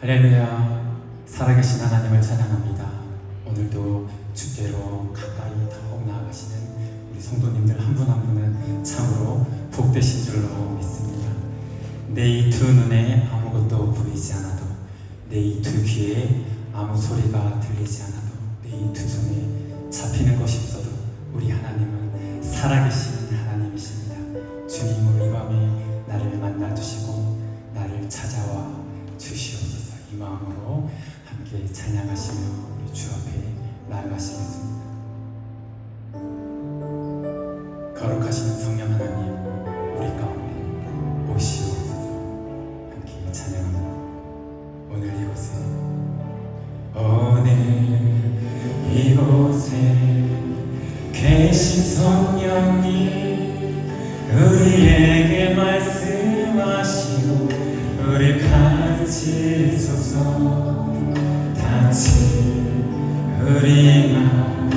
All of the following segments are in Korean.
할렐루야, 살아계신 하나님을 찬양합니다. 오늘도 주께로 가까이 더욱 나아가시는 우리 성도님들 한 분 한 분은 참으로 복되신 줄로 믿습니다. 내 이 두 눈에 아무것도 보이지 않아도, 내 이 두 귀에 아무 소리가 들리지 않아도, 내 이 두 손에 잡히는 것이 없어도 우리 하나님은 살아계신 하나님이십니다. 주님을 이 밤에 나를 만나주시고 나를 찾아와 주시옵소서. 이 마음으로 함께 찬양하시며 우리 주 앞에 나아가시겠습니다. 거룩하신 성령 하나님, 우리 가운데 오시옵소서. 함께 찬양합니다. 오늘 이곳에 계신 성령님, 우리에게 말씀하시고 우리 가르치소서. 다시 우리 마음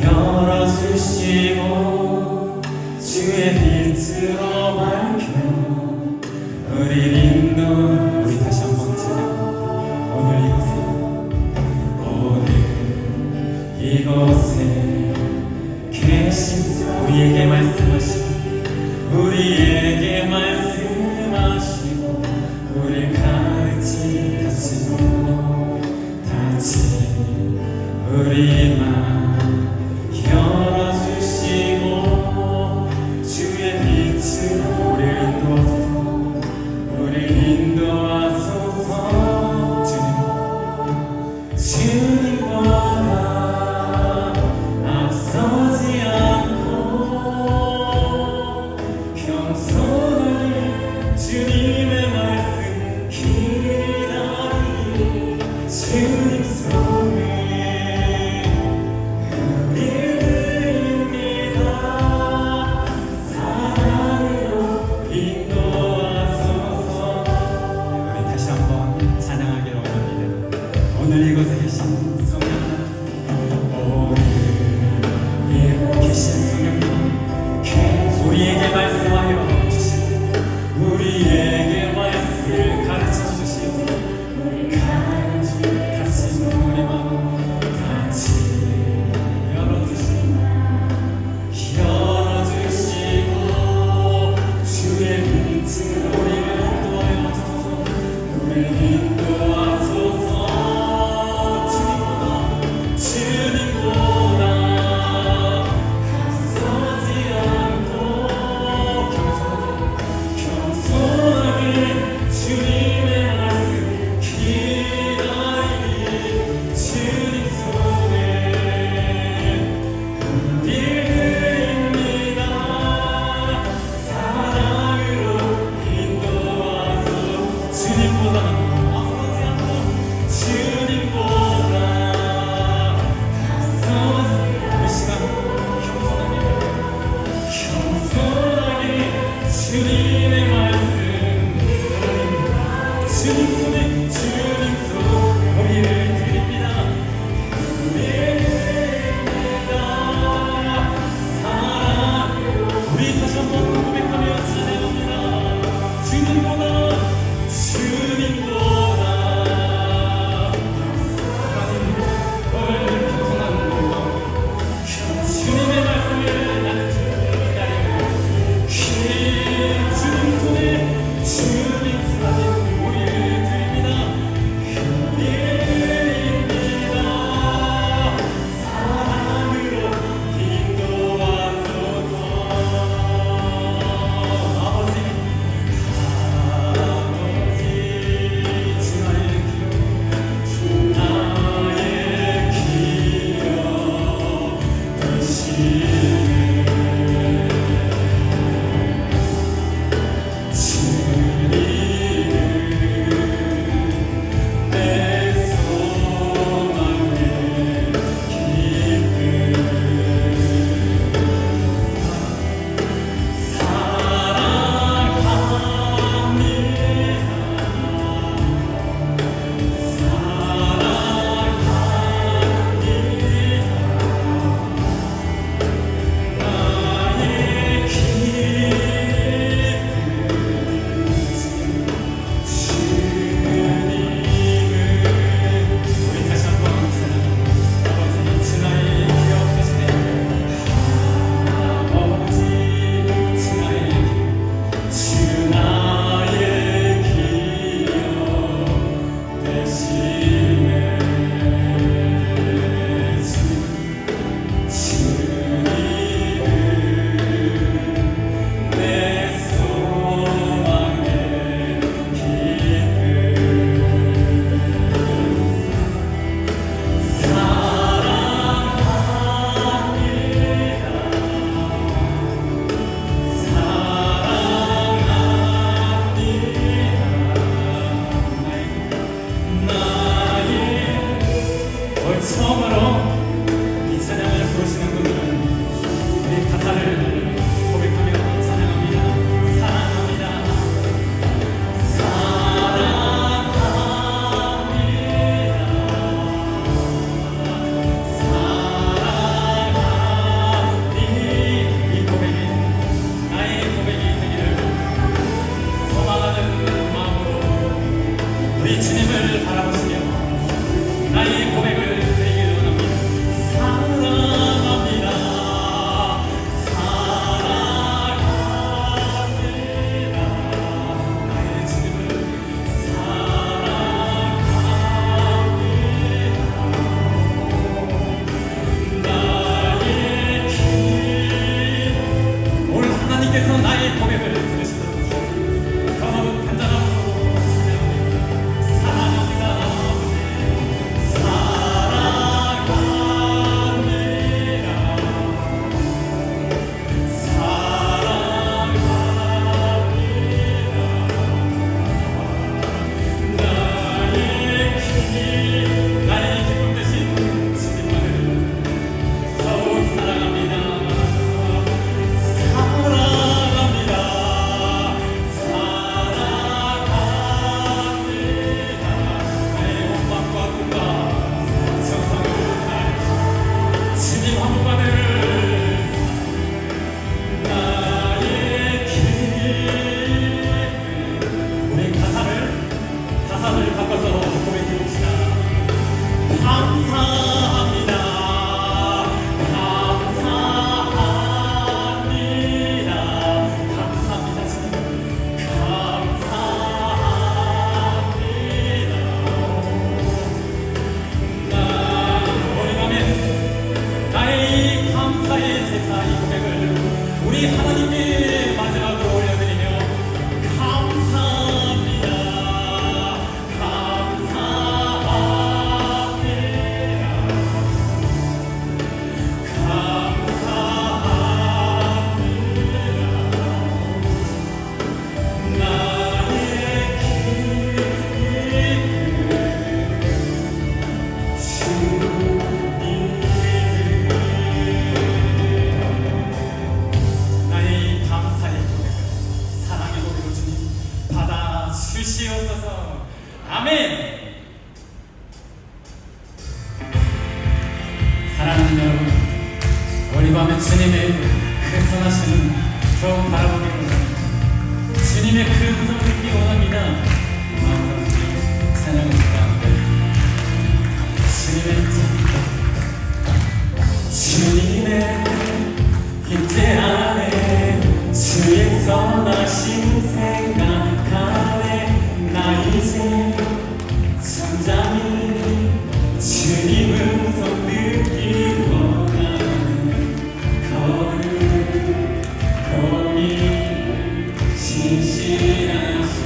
열어주시고 주의 빛으로 밝혀 우리 인도. 우리 다시 한번 찬양. 오늘 이곳에 계신 우리에게 말씀하시고 우리에게 말씀하시고 우리 가르치시고 다시 우리 마음 열어주시고 주의 빛으로 우리를 인도하소서. 우리를 인도하소서. 주님보다 앞서지 않고 겸손하게 주님의 말씀 기다리 주님 손에 우리를 드립니다. 사랑으로 인도하소서. 우리 다시 한번 찬양하기를 원합니다. 오늘 이곳에 계신 성령 하나님, 오늘 계신 성령님, 우리에게 말씀하여 주시고 우리에게 말씀을 가르쳐 주시고 다시 우리 마음 같이 열어주시고 주의 빛으로 우리를 인도하여 주소서. 우리를 인도하소서. 주님보다 앞서지 않고 겸손하게 주님의 말씀 기다리니 주님 손에 우리를 드립니다. 사랑으로 인도하소서. 주님보다 앞서지 않고 주님보다 이 시간 겸손하게 주님의 말씀 주님 손에 우리를 드립니다. 우리 다시 한번 고백하며 찬양합니다. 주님보다 주님의 말씀을 나는 기다리고 주님 손에 주님 손에 우리를 드립니다. 우리 주님을 바라보시며 나의 고백을 드리길 원합니다. 사랑합니다. 사랑합니다. 나의 주님을 사랑합니다. 나의 길 오늘 하나님께서 나의 고백을 들으시도록 더욱 간절함으로 사랑합니다. 가사를 바꿔서 고백해봅시다. 감사합니다. 감사합니다. 감사합니다. 주님. 감사합니다. 오늘 나의 이 감사의 제사 이 고백을 우리 하나님께 마지막으로 올려드리며 감사합니다. 주시옵소서. 아멘. 사랑하는 여러분, 오늘 밤에 주님의 그 선하심을 더욱 바라보기 원합니다. 주님의 그 음성을 듣기 원합니다. 마음으로 찬양합니다. 주님의 임재 안에 주의 선하심 생각하네. 나 이제 잠잠히 주님 음성 듣기 원하네. 거룩 신실하신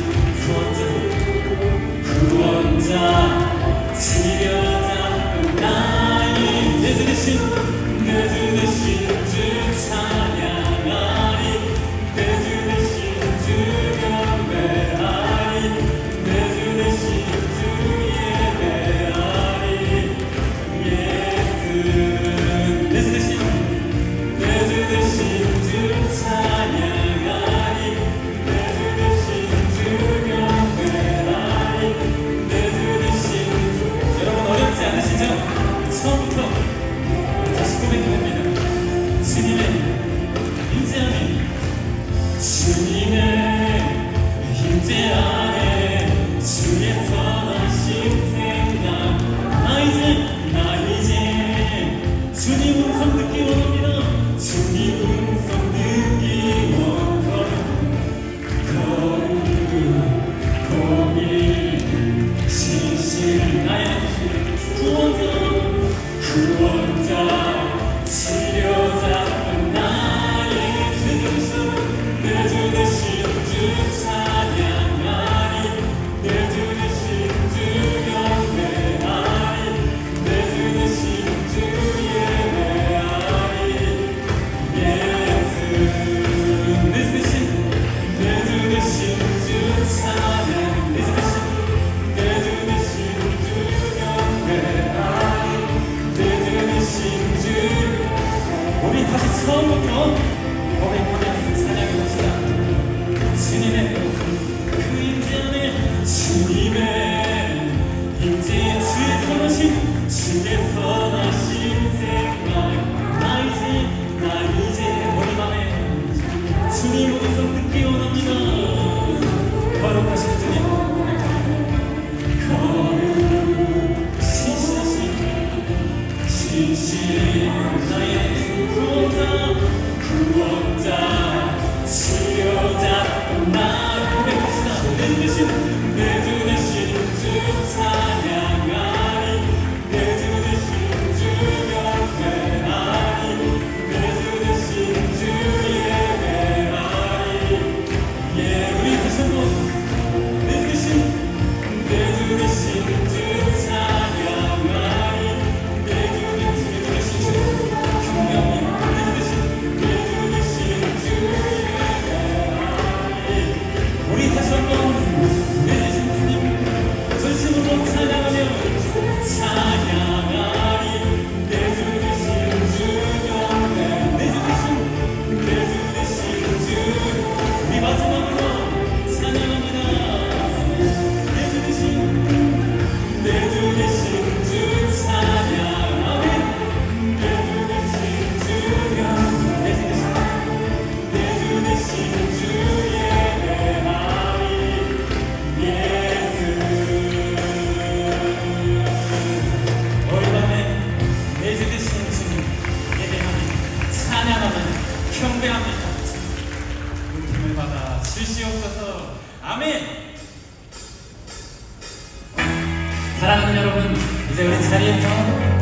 여러분 이제 우리 자리에서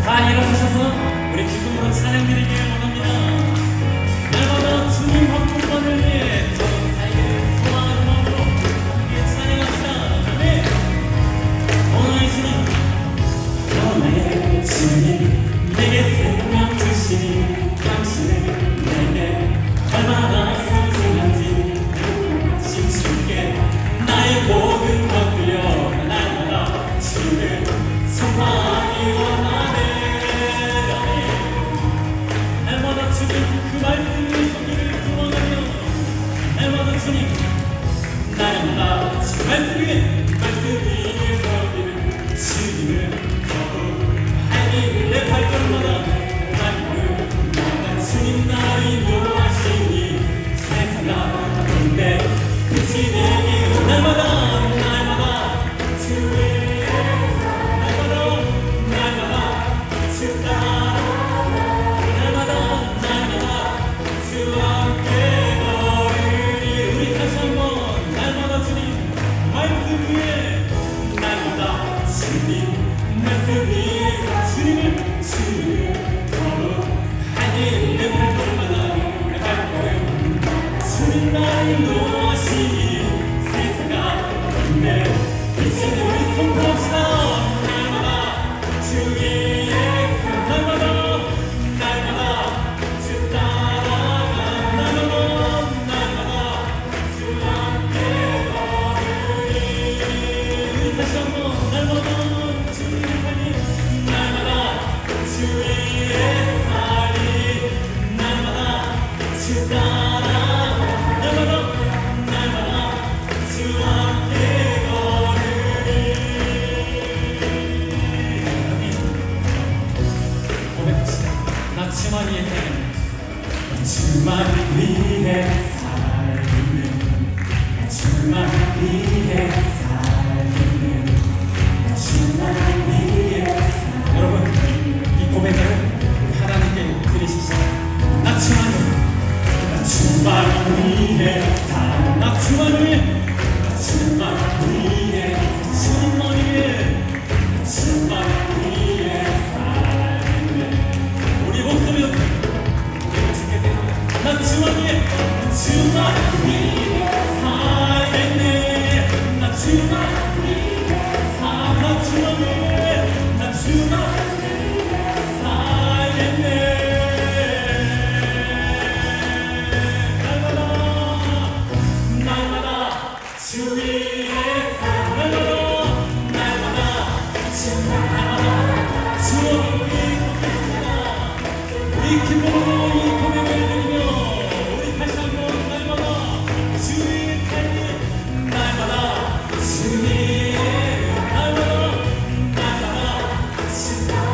다 일어서셔서 우리 기쁨으로 찬양 드리길 원합니다. 날마다 주님 박통만을 위해 저 사이를 소망하는 마음으로 함께 찬양합시다. 아멘. 오늘 주님 오늘 주님 내게 생명 주시니 당신은 내게 얼마나 소중한지 심술게 나의 모든 것들여 날마다 주를 정말 원하네. 날마다 주님 그 말씀을 성기를 소망하며 날마다 주님 날마다 주 말씀 위에 서기는 주님을 거룩하니 내 발걸음마다 주님 나를 인도하시니 세상 가운데 빛이 되기 날마다 주의 날마다 주 따라 날마다 주 함께 걸으니 우리 다시 한번 날마다 주님 말씀 위에 날마다 주님 말씀 위에서 주님을 거룩하니 내 발걸음마다 내 발걸음 주님 나를 인도하시니 세상 가운데 빛이 우리 손봅시다. 날마다 주의 날마다 주 따라가 날마다 주 함께 걸으니 우리 다시 한번 날마다 주의 살리 날마다 주의 살리 날마다 주 따라가 날마다 주 함께 걸으니 고백합시다. 나 주만 위해 살겠네. 주만 위해 살겠네. 주만 위해 살겠네. 주만 위해 살겠네. 여러분 이 고백을 하나님께 드리시죠. 나 주만 위해 살. 나 주만 위해 주만 위해 주만 위해 주만 위해 살겠네. 우리 목소리로 주께 드립니다. 나 주만 위해 살겠네. 나 주만 위해 나 주만 위해 나 주만 위해 살겠네. 날마다 주 위에 날마다 주 우리 기쁨으로 이 고백을 드리며 우리 다시 한번 날마다 주 위에 살기 날마다 주 위에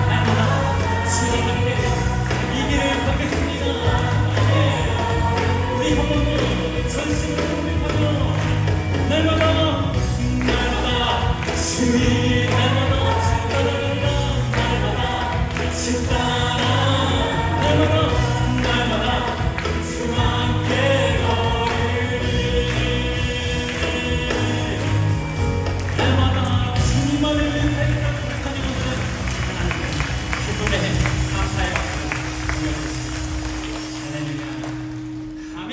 날마다 주 함께 이 길을 걷겠습니다. 우리 한 번 더 전심으로 고백하며 날마다 주의 날마다 주 따라 날마다 주 함께 걸으니 날마다 주님만을 위해 살겠다는 기쁨의 감사의 박수 올려주시기 아멘.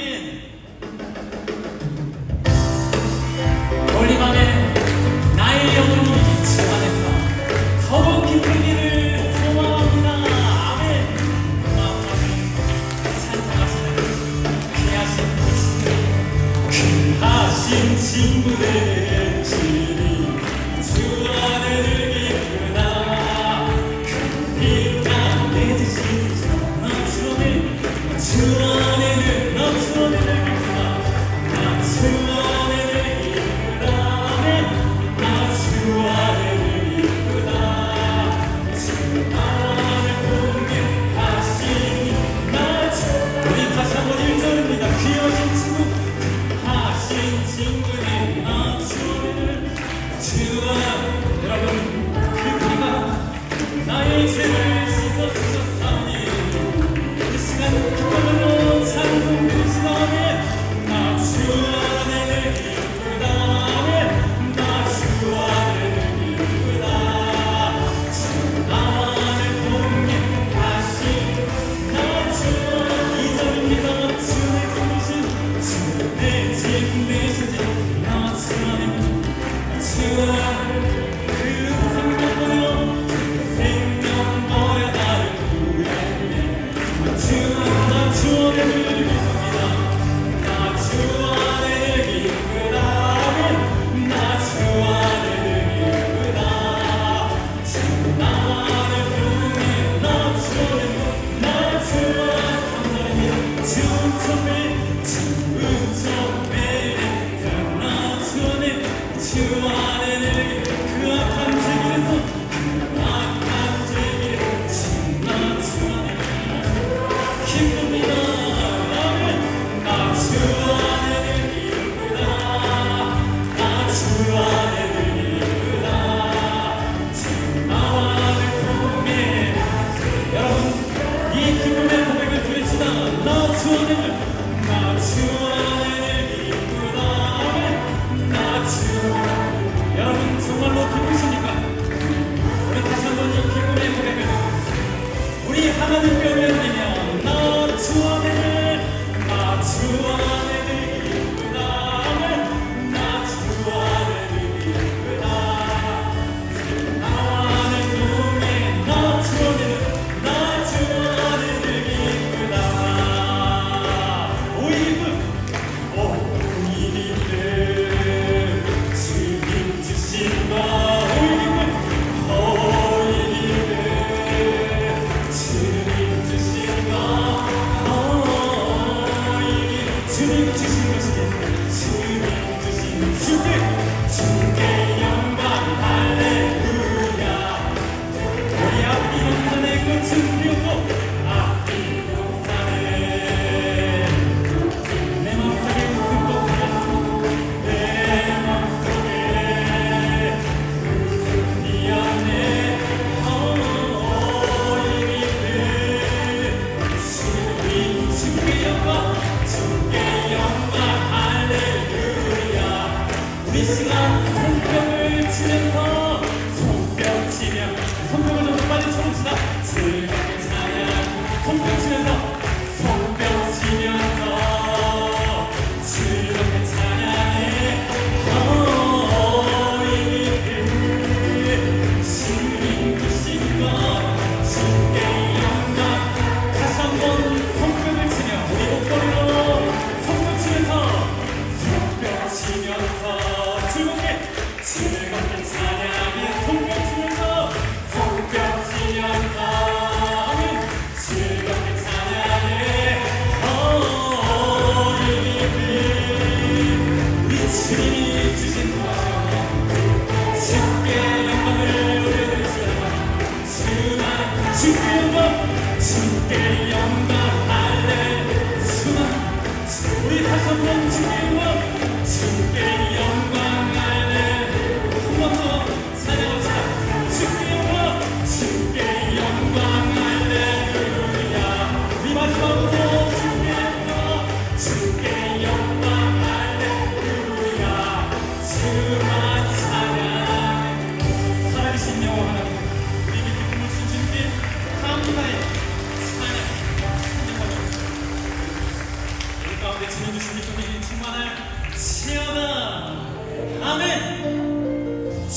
올리만에 나의 영혼이 주 안에서 더욱 기쁘기를 소망합니다. 아멘. 귀하신 친구들의 주님 주 안에 늘 기쁘다. 큰 가운데 주시죠. 주 안에 늘 주 안에 늘 기쁘다. 주 안에 늘 기쁘다. 주 안에 늘 기쁘다. 주 안에 공개하시니 우리 다시 한번 1절입니다. 귀하신 친구 하신 친구님 주를 여러분 그 피가 나의 죄를 씻어주셨사오니 이 시간 기쁨으로 찬송 드리시다면 나 주 안에 기쁘다. 나 주 안에 기쁘다.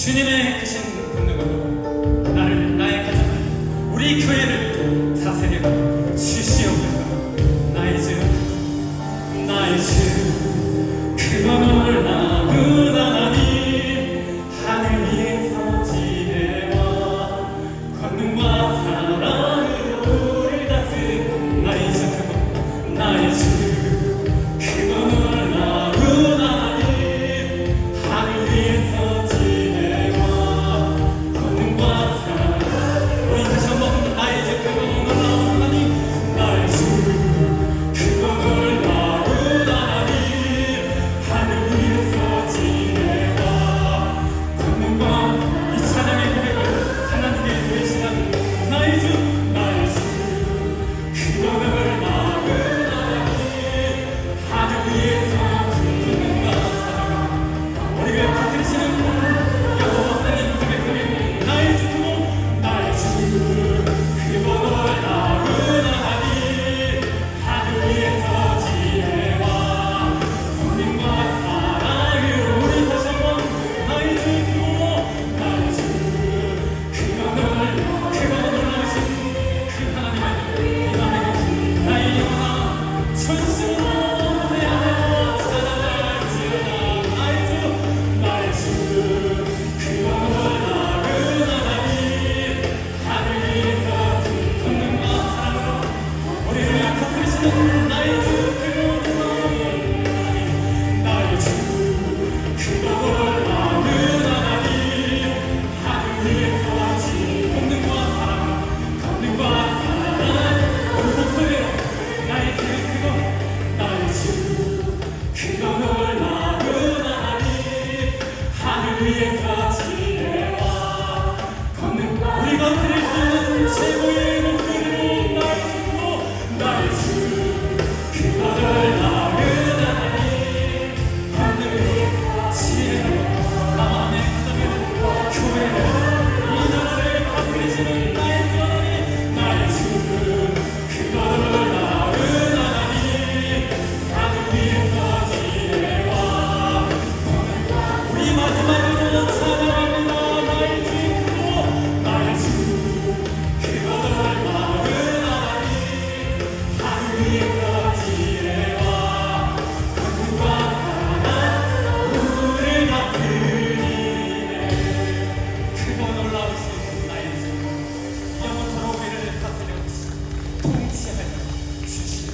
주님의 크신 권능으로 나를, 나의 가정을, 우리 교회를 다스려 주시옵소서. 나의 주 그분을 나은 하나님, 하늘 위에서 지혜와 권능과 사랑으로 우리를 다스린 나의 주 그분, 나의 주 그분을 나은 하나님, 하늘 위에서 지혜와 권능과 사랑. 우리 다시 한번 나의 주 최고의 목소리로 날 주고 나의 주 그거를 나는 하나님 하늘의 지혜로 나만의 가정을 교회를 이 나라를 다스리시는 나의 주 하나님 나의 주 그거를 나는 하나님 하늘 위에서 지혜와 우리 마지막으로 찬양합니다. 나의 주 나의 주 그거를 나는 하나님 하늘 위에서 지혜와 권능과 사랑 우리를 다스리네. 크고 놀라우신 나의 주 영원토록 우리를 다스려 통치하여 주시오.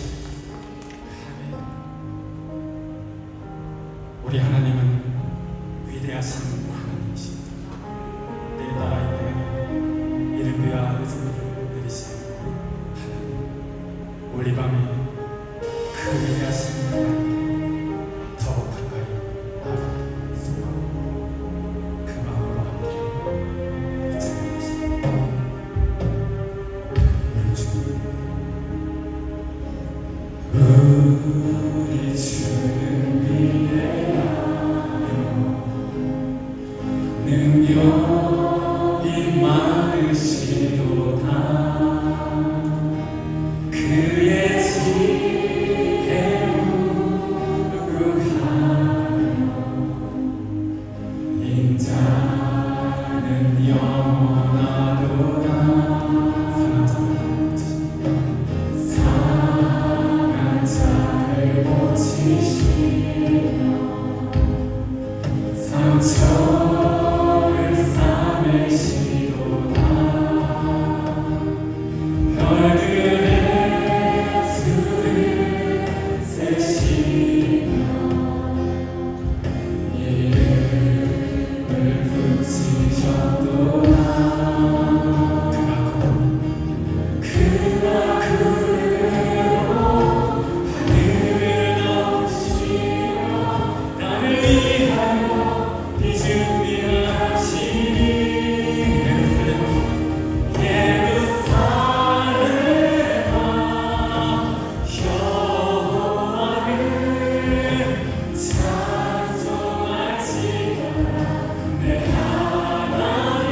아멘. 우리 하나님은 위대하신 하나님이십니다. 내 나라의 때 이른비와 늦은 일을 내리시는 하나님, 우리 밤에 그 위대하신 하나님께 더욱 가까이 나아가는 소망으로 그 마음으로 함께 찬양합시다. 우리 주님, 우리 주는 능력이 많으시도다. 그의 지혜로 하며 인자는 영원하도다. 상한 자를 고치시며 상처를 싸매시도다. 별들의 수를 세시며 이름을 붙이셨도다. 그가 구름으로 하늘을 덮으시며 나를 위하여 이 준비하시니 찬송할지어다 내 하나님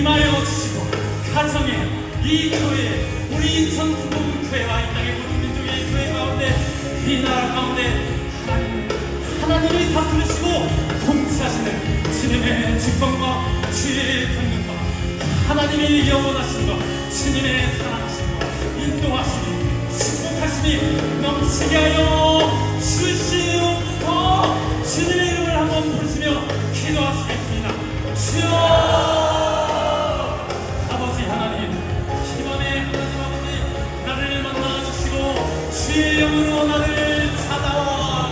임하여 주시고 가정에 이 교회 우리 전국은 교회와 이 땅의 모든 민족의 교회 가운데 이 나라 가운데 하나님이 다스리시고 통치하시는 주님의 주권과 주의 권능과 하나님의 영원하신 것 주님의 사랑하신 것 인도하시니 축복하시니 넘치게 하여 주시옵소서. 주님의 이름을 한번 부르시며 기도하시겠습니다. 주여 주의 영으로 나를 찾아와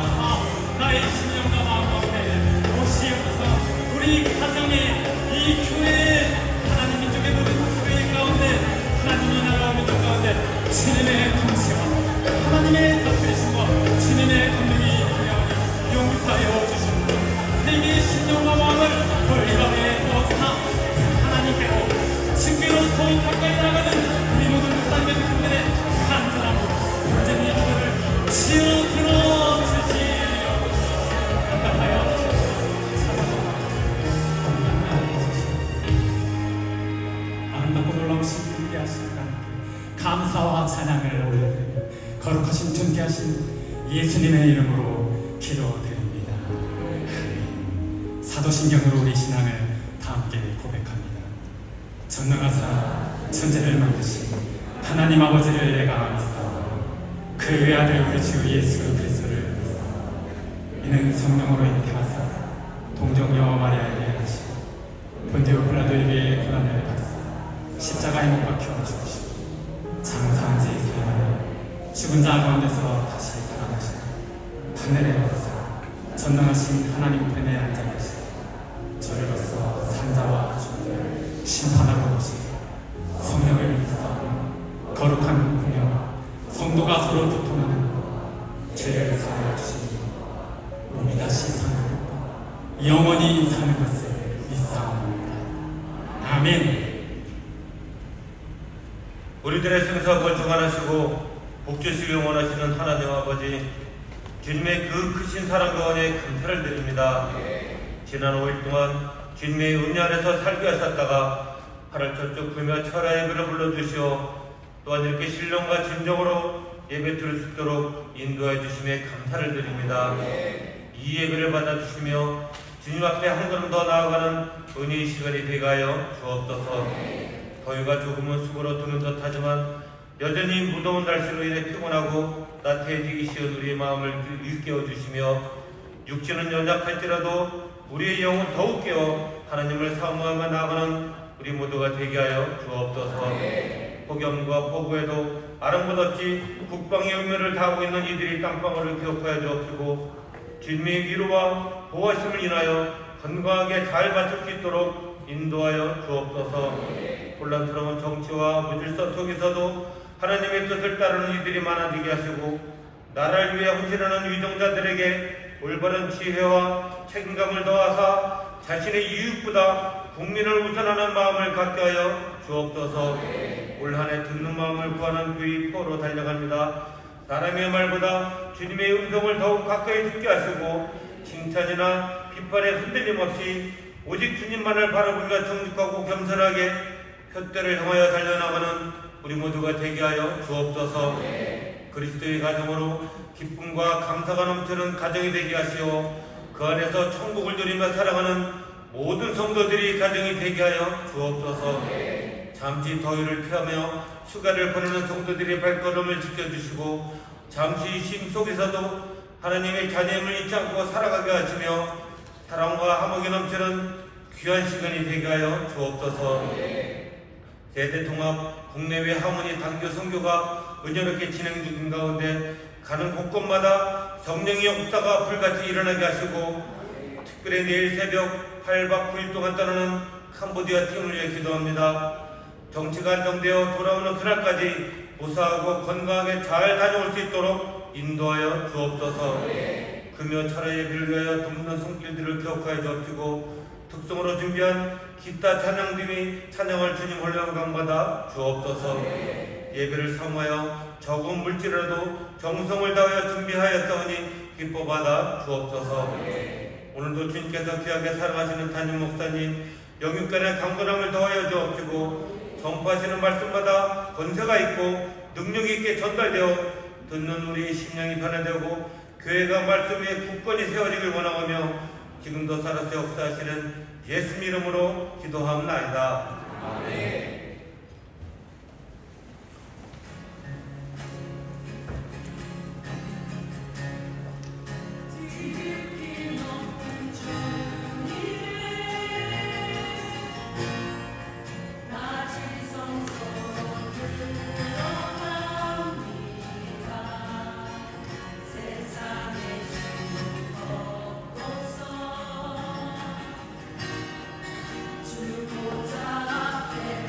나의 심령과 마음 가운데 오시옵소서. 우리 가정에 이 교회 하나님 민족의 모든 교회 가운데 하나님이 나라 민족 가운데 주님의 통치와 하나님의 다스리심과 주님의 권능이 용서하여 주시옵소서. 내게 심령과 마음을 돌리감에 부어주사 하나님께로 주께로 더 가까이 나가는 우리 모든 목사님의 분들의 간절함으로 치유 들어주시옵소서. 응답하여 아름답고 놀라우신 위대하신 하나님께 감사와 찬양을 올려드리며 거룩하신 존귀하신 예수님의 이름으로 기도드립니다. 사도신경으로 우리 신앙을 다 함께 고백합니다. 전능하사 천지를 만드신 하나님 아버지를 내가 믿사오니 그 외아들 우리 주 예수 그리스도를 믿사오니 이는 성령으로 잉태하사 동정녀 마리아에게 하시고 본디오 빌라도에게 고난을 받으사 십자가에 못 박혀 죽으시고 장사한 지 3일 만에 죽은 자 가운데서 다시 살아나시고 하늘에 오르사 전능하신 하나님 편에 앉아 계시고 저리로서 산자와 죽은 심판하러 오시고 성령을 믿사오니 거룩한 공영과 성도가 서로 교통하는 것, 죄를 사하여 주시니 몸이 다시 사는 것과 영원히 사는 것을 믿사옵나이다. 아멘. 우리들의 생사 권총하시고 복주시기 원하시는 하나님 아버지, 주님의 그 크신 사랑과 은혜에 감사를 드립니다. 지난 5일 동안 주님의 은혜 안에서 살게 하셨다가 8월 첫주 금요 철야 예배를 불러주시어 또한 이렇게 신령과 진정으로 예배 드릴 수 있도록 인도해 주심에 감사를 드립니다. 이 예배를 받아주시며 주님 앞에 한 걸음 더 나아가는 은혜의 시간이 되게 하여 주옵소서. 더위가 조금은 수고로 드는 듯하지만 여전히 무더운 날씨로 인해 피곤하고 나태해지기 쉬운 우리의 마음을 일깨워 주시며 육체는 연약할지라도 우리의 영은 더욱 깨어 하나님을 사모하며 나아가는 우리 모두가 되게 하여 주옵소서. 폭염과 폭우에도 아랑곳 없이 국방의 의무를 다하고 있는 이들이 땅방울을 기억하여 주옵시고 주님의 위로와 보호하심을 인하여 건강하게 잘 맞출 수 있도록 인도하여 주옵소서. 혼란스러운 정치와 무질서 속에서도 하나님의 뜻을 따르는 이들이 많아지게 하시고 나라를 위해 헌신하는 위정자들에게 올바른 지혜와 책임감을 더하사 자신의 이익보다 국민을 우선하는 마음을 갖게 하여 주옵소서. 올 한 해 듣는 마음을 구하는 주의 표로 달려갑니다. 사람의 말보다 주님의 음성을 더욱 가까이 듣게 하시고 칭찬이나 비판에 흔들림 없이 오직 주님만을 바라보며 정직하고 겸손하게 표대를 향하여 달려나가는 우리 모두가 되게 하여 주옵소서. 그리스도의 가정으로 기쁨과 감사가 넘치는 가정이 되게 하시오 그 안에서 천국을 누리며 살아가는 모든 성도들이 가정이 되게 하여 주옵소서. 잠시 더위를 피하며 휴가를 보내는 성도들의 발걸음을 지켜주시고 잠시 쉼 속에서도 하나님의 자녀임을 잊지 않고 살아가게 하시며 사랑과 화목이 넘치는 귀한 시간이 되게 하여 주옵소서. 세대통합 국내외 하모니 단교 선교가 은혜롭게 진행 중인 가운데 가는 곳곳마다 성령의 역사가 불같이 일어나게 하시고 특별히 내일 새벽 8박 9일 동안 따르는 캄보디아 팀을 위해 기도합니다. 정치가 안정되어 돌아오는 그날까지 무사하고 건강하게 잘 다녀올 수 있도록 인도하여 주옵소서. 금요 철야 예배를 위하여 돕는 손길들을 기억하여 주옵시고 특성으로 준비한 기타 찬양 등이 찬양할 주님 홀령감 받아 주옵소서. 예배를 사모하여 적은 물질이라도 정성을 다하여 준비하였사오니 기뻐 받아 주옵소서. 오늘도 주님께서 귀하게 사랑하시는 담임 목사님 영육간의 강건함을 더하여 주옵시고 선포하시는 말씀마다 권세가 있고 능력이 있게 전달되어 듣는 우리의 심령이 변화되고 교회가 말씀 위에 굳건히 세워지길 원하며 지금도 살아서 역사하시는 예수님 이름으로 기도하옵나이다. 아멘. 주보좌 앞에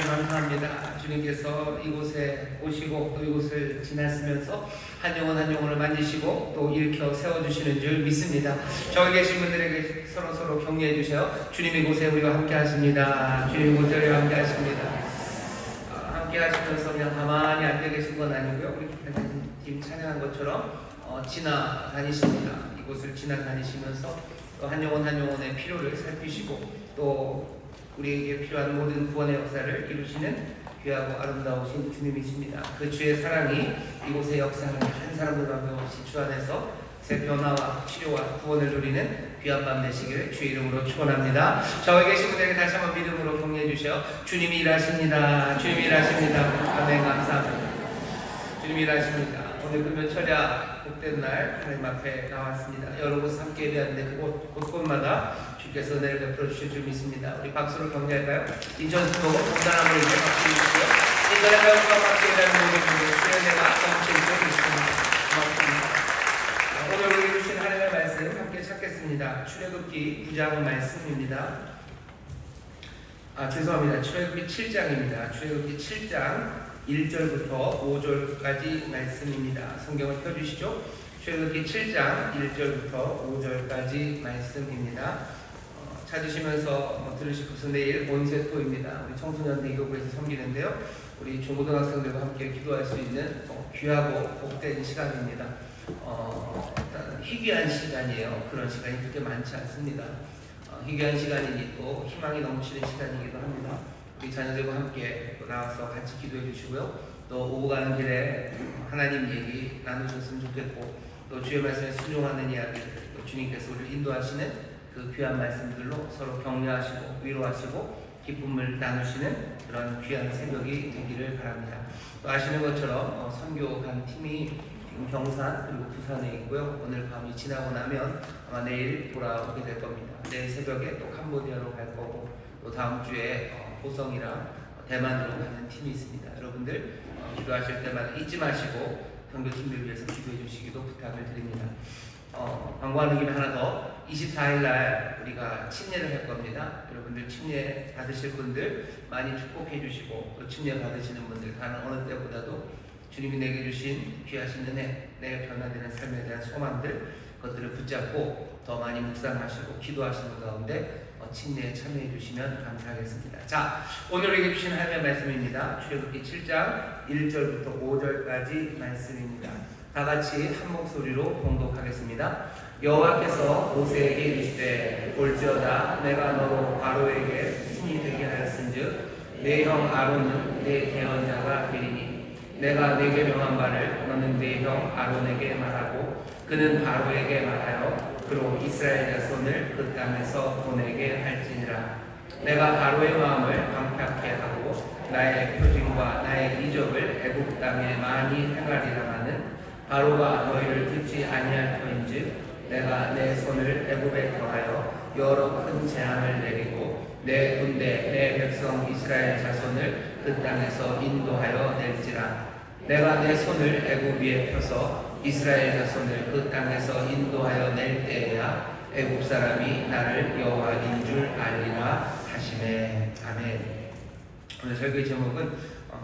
감사합니다. 주님께서 이곳에 오시고 또 이곳을 지나시면서 한 영혼 한 영혼을 만지시고 또 일으켜 세워주시는 줄 믿습니다. 저기 계신 분들에게 서로 격려해 주세요. 주님 이곳에 우리와 함께 하십니다. 주님 이곳에 우리와 함께 하십니다. 함께 하시면서 그냥 가만히 앉아 계신 건 아니고요. 우리 팀 찬양한 것처럼 지나다니십니다. 이곳을 지나다니시면서 또 한 영혼 한 영혼의 필요를 살피시고 또 우리에게 필요한 모든 구원의 역사를 이루시는 귀하고 아름다우신 주님이십니다. 그 주의 사랑이 이곳에 역사하는 한 사람도 남김없이 주 안에서 새 변화와 치료와 구원을 누리는 귀한 밤 되시기를 주의 이름으로 축원합니다. 저기 계신 분들에게 다시 한번 믿음으로 격려해 주셔. 주님이 일하십니다. 주님이 일하십니다. 아멘. 감사합니다. 주님이 일하십니다. 오늘 금요철야 복된 날 하나님 앞에 나왔습니다. 여러 곳 함께 예배하는데 곳곳마다 주께서 은혜를 베풀어 주실 줄 믿습니다. 우리 박수로 격려할까요? 인천 수목은 공단함으로 이제 박수 주시고요. 인천의 배우가 박수 예배하는 모든 분들 수련회가 함께 있습니다. 고맙습니다. 오늘 우리 주신 하나님의 말씀 함께 찾겠습니다. 출애굽기 9장 말씀입니다. 죄송합니다. 출애굽기 7장입니다. 출애굽기 7장 1절부터 5절까지 말씀입니다. 성경을 펴주시죠. 출애굽기 7장 1절부터 5절까지 말씀입니다. 찾으시면서 들으실 것은 내일 온세토입니다. 우리 청소년 대교구에서 섬기는데요. 우리 중고등학생들과 함께 기도할 수 있는 귀하고 복된 시간입니다. 일단 희귀한 시간이에요. 그런 시간이 그렇게 많지 않습니다. 희귀한 시간이고 희망이 넘치는 시간이기도 합니다. 우리 자녀들과 함께 나와서 같이 기도해 주시고요. 또 오고 가는 길에 하나님 얘기 나누셨으면 좋겠고 또 주의 말씀에 순종하는 이야기 또 주님께서 우리를 인도하시는 그 귀한 말씀들로 서로 격려하시고 위로하시고 기쁨을 나누시는 그런 귀한 새벽이 되기를 바랍니다. 또 아시는 것처럼 선교 간 팀이 지금 경산 그리고 부산에 있고요. 오늘 밤이 지나고 나면 아마 내일 돌아오게 될 겁니다. 내일 새벽에 또 캄보디아로 갈 거고 또 다음 주에 호성이랑 대만으로 가는 팀이 있습니다. 여러분들 기도하실 때마다 잊지 마시고 선교팀들 위해서 기도해 주시기도 부탁을 드립니다. 광고하는 김에 하나 더 24일 날 우리가 침례를 할 겁니다. 여러분들 침례 받으실 분들 많이 축복해 주시고 또 침례 받으시는 분들 다른 어느 때보다도 주님이 내게 주신 귀하신 은혜, 내 변화되는 삶에 대한 소망들 그것들을 붙잡고 더 많이 묵상하시고 기도하시는 가운데 침례에 참여해 주시면 감사하겠습니다. 자, 오늘 우리에게 주신 하나님의 말씀입니다. 출애굽기 7장 1절부터 5절까지 말씀입니다. 다 같이 한 목소리로 봉독하겠습니다. 여호와께서 모세에게 이르시되 올지어다 내가 너로 바로에게 신이 되게 하였은즉 내 형 아론은 내 대언자가 되리니 내가 내게 명한 바를 너는 내 형 아론에게 말하고 그는 바로에게 말하여 그로 이스라엘 자손을 그 땅에서 보내게 할지니라. 내가 바로의 마음을 강팍케 하고 나의 표징과 나의 이적을 애굽 땅에 많이 행하리라마는 바로가 너희를 듣지 아니할 터인즉 내가 내 손을 애굽에 더하여 여러 큰 재앙을 내리고 내 군대 내 백성 이스라엘 자손을 그 땅에서 인도하여 낼지라. 내가 내 손을 애굽 위에 펴서 이스라엘 자손을 그 땅에서 인도하여 낼 때에야 애굽 사람이 나를 여호와인 줄 알리라 하시네. 아멘. 오늘 설교 제목은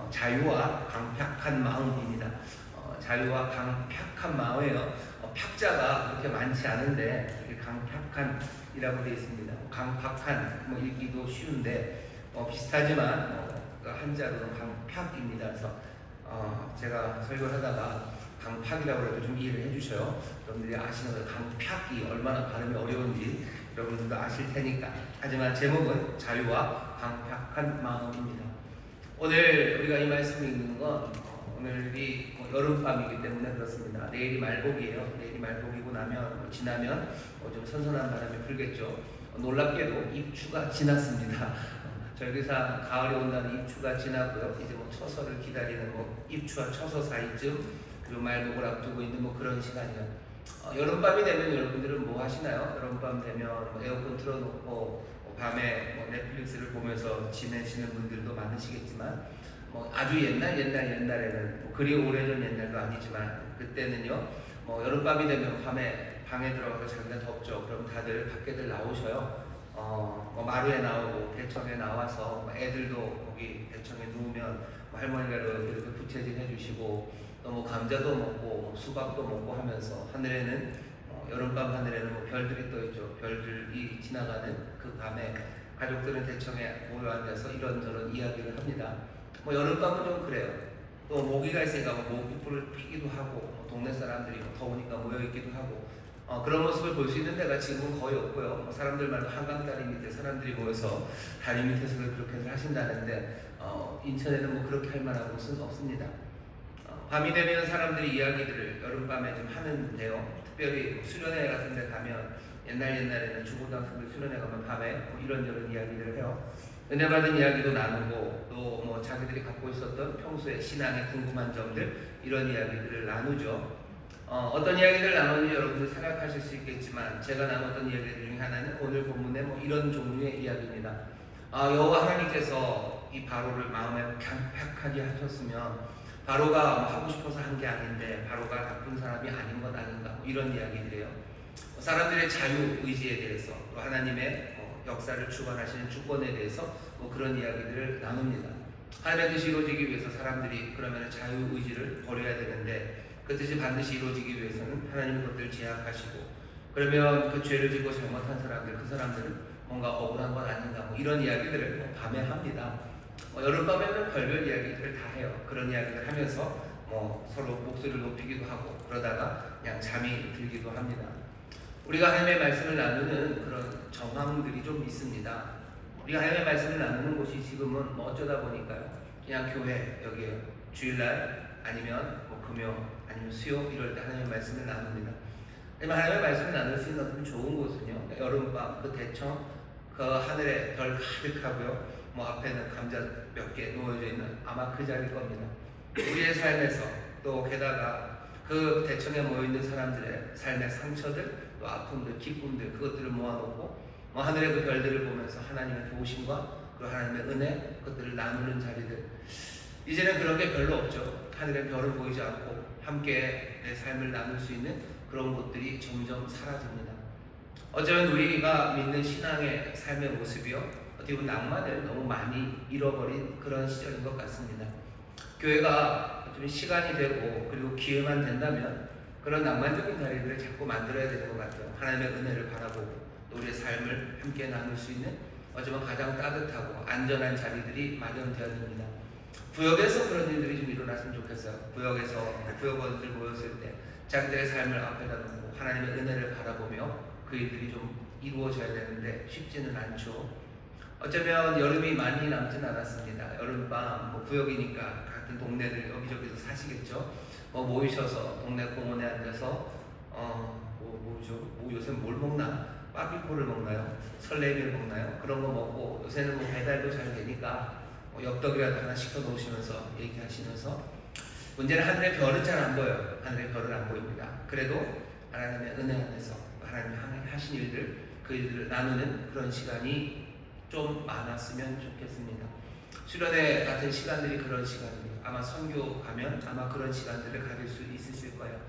자유와 강팍한 마음입니다. 자유와 강팍한 마음이에요. 팍자가 그렇게 많지 않은데 이렇게 강팍한이라고 되어 있습니다. 강팍한 읽기도 쉬운데 비슷하지만 한자로는 강팍입니다. 그래서 제가 설교를 하다가 강팍이라고 해도 좀 이해를 해주셔요. 여러분들이 아시는 거 강팍이 얼마나 발음이 어려운지 여러분들도 아실 테니까. 하지만 제목은 자유와 강팍한 마음입니다. 오늘 우리가 이 말씀을 읽는 건 오늘이 여름밤이기 때문에 그렇습니다. 내일이 말복이에요. 내일이 말복이고 나면 지나면 좀 선선한 바람이 불겠죠. 놀랍게도 입추가 지났습니다. 저희 교사 가을이 온다는 입추가 지나고요. 이제 처서를 기다리는 입추와 처서 사이쯤 그리고 말복을 앞두고 있는 그런 시간이요. 여름밤이 되면 여러분들은 뭐 하시나요? 여름밤 되면 에어컨 틀어놓고 밤에 넷플릭스를 보면서 지내시는 분들도 많으시겠지만 아주 옛날에는 그리 오래전 옛날도 아니지만 그때는요 여름밤이 되면 밤에 방에 들어가서 자기가 덥죠. 그럼 다들 밖에들 나오셔요. 마루에 나오고 대청에 나와서 애들도 거기 대청에 누우면 할머니가 이렇게 부채질 해주시고 또 감자도 먹고 수박도 먹고 하면서 하늘에는 여름밤 하늘에는 별들이 떠 있죠. 별들이 지나가는 그 밤에 가족들은 대청에 모여 앉아서 이런저런 이야기를 합니다. 여름밤은 좀 그래요. 또 모기가 있으니까 모기불을 피기도 하고 동네 사람들이 더우니까 모여 있기도 하고 그런 모습을 볼 수 있는 데가 지금은 거의 없고요. 사람들 말로 한강 다리 밑에 사람들이 모여서 다리 밑에서 그렇게 하신다는데 인천에는 그렇게 할 만한 곳은 없습니다. 밤이 되면 사람들이 이야기들을 여름밤에 좀 하는데요. 특별히 수련회 같은 데 가면 옛날에는 중고등학생들 수련회 가면 밤에 이런저런 이야기들을 해요. 은혜 받은 이야기도 나누고 또 자기들이 갖고 있었던 평소에 신앙에 궁금한 점들 이런 이야기들을 나누죠. 어떤 이야기를 나누는지 여러분들 생각하실 수 있겠지만 제가 나눴던 이야기들 중에 하나는 오늘 본문의 이런 종류의 이야기입니다. 여호와 하나님께서 이 바로를 마음에 강팍하게 하셨으면 바로가 하고 싶어서 한 게 아닌데 바로가 나쁜 사람이 아닌 것 아닌가 이런 이야기들이에요. 사람들의 자유의지에 대해서 또 하나님의 역사를 주관하시는 주권에 대해서 그런 이야기들을 나눕니다. 하나님의 뜻이 이루어지기 위해서 사람들이 그러면 자유의지를 버려야 되는데 그 뜻이 반드시 이루어지기 위해서는 하나님의 것들을 제약하시고 그러면 그 죄를 지고 잘못한 사람들 그 사람들은 뭔가 억울한 것 아닌가 이런 이야기들을 밤에 합니다. 여름밤에는 별별 이야기들을 다 해요. 그런 이야기를 하면서 서로 목소리를 높이기도 하고 그러다가 그냥 잠이 들기도 합니다. 우리가 하나님의 말씀을 나누는 그런 정황들이 좀 있습니다. 우리가 하나님의 말씀을 나누는 곳이 지금은 어쩌다 보니까요. 그냥 교회 여기에요. 주일날 아니면 금요 아니면 수요 이럴 때 하나님의 말씀을 나눕니다. 하나님의 말씀을 나눌 수 있는 어떤 좋은 곳은요. 여름밤 그 대청 그 하늘에 별 가득하고요. 앞에는 감자 몇 개 놓여져 있는 아마 그 자리일 겁니다. 우리의 삶에서 또 게다가 그 대청에 모여있는 사람들의 삶의 상처들 또 아픔들 기쁨들 그것들을 모아놓고 하늘의 그 별들을 보면서 하나님의 도우심과 그리고 하나님의 은혜 그것들을 나누는 자리들 이제는 그런 게 별로 없죠. 하늘의 별은 보이지 않고 함께 내 삶을 나눌 수 있는 그런 곳들이 점점 사라집니다. 어쩌면 우리가 믿는 신앙의 삶의 모습이요 어떻게 보면 낭만을 너무 많이 잃어버린 그런 시절인 것 같습니다. 교회가 좀 시간이 되고 그리고 기회만 된다면 그런 낭만적인 자리들을 자꾸 만들어야 되는 것 같아요. 하나님의 은혜를 바라보고 또 우리의 삶을 함께 나눌 수 있는 어쩌면 가장 따뜻하고 안전한 자리들이 마련되어야 됩니다. 구역에서 그런 일들이 좀 일어났으면 좋겠어요. 구역에서 구역원들 모였을 때 자기들의 삶을 앞에다 놓고 하나님의 은혜를 바라보며 그 일들이 좀 이루어져야 되는데 쉽지는 않죠. 어쩌면 여름이 많이 남진 않았습니다. 여름밤 구역이니까 같은 동네들 여기저기서 사시겠죠. 모이셔서 동네 공원에 앉아서 요새 뭘 먹나? 빠삐포를 먹나요? 설레미를 먹나요? 그런 거 먹고 요새는 배달도 잘 되니까 엽떡이라도 하나 시켜 놓으시면서 얘기하시면서 문제는 하늘의 별은 잘 안 보여요. 하늘의 별은 안 보입니다. 그래도 하나님의 은혜 안에서 하나님이 하신 일들 그 일들을 나누는 그런 시간이 좀 많았으면 좋겠습니다. 수련회 같은 시간들이 그런 시간이에요. 아마 선교 가면 아마 그런 시간들을 가질 수 있으실 거예요.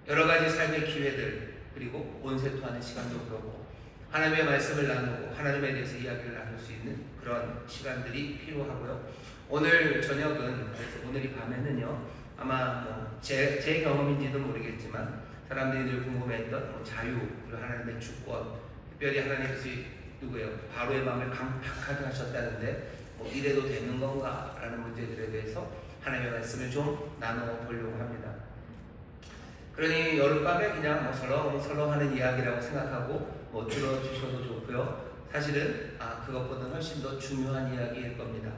여러 가지 삶의 기회들 그리고 온세토하는 시간도 그렇고 하나님의 말씀을 나누고 하나님에 대해서 이야기를 나눌 수 있는 그런 시간들이 필요하고요. 오늘 저녁은 오늘 이 밤에는요 아마 제 경험인지도 모르겠지만 사람들이 늘 궁금해했던 자유 그리고 하나님의 주권 특별히 하나님께서 누구예요? 바로의 마음을 강팍하게 하셨다는데 이래도 되는 건가? 라는 문제들에 대해서 하나님의 말씀을 좀 나눠보려고 합니다. 그러니 여름밤에 그냥 설렁설렁하는 이야기라고 생각하고 들어주셔도 좋고요. 사실은 그것보다는 훨씬 더 중요한 이야기일 겁니다.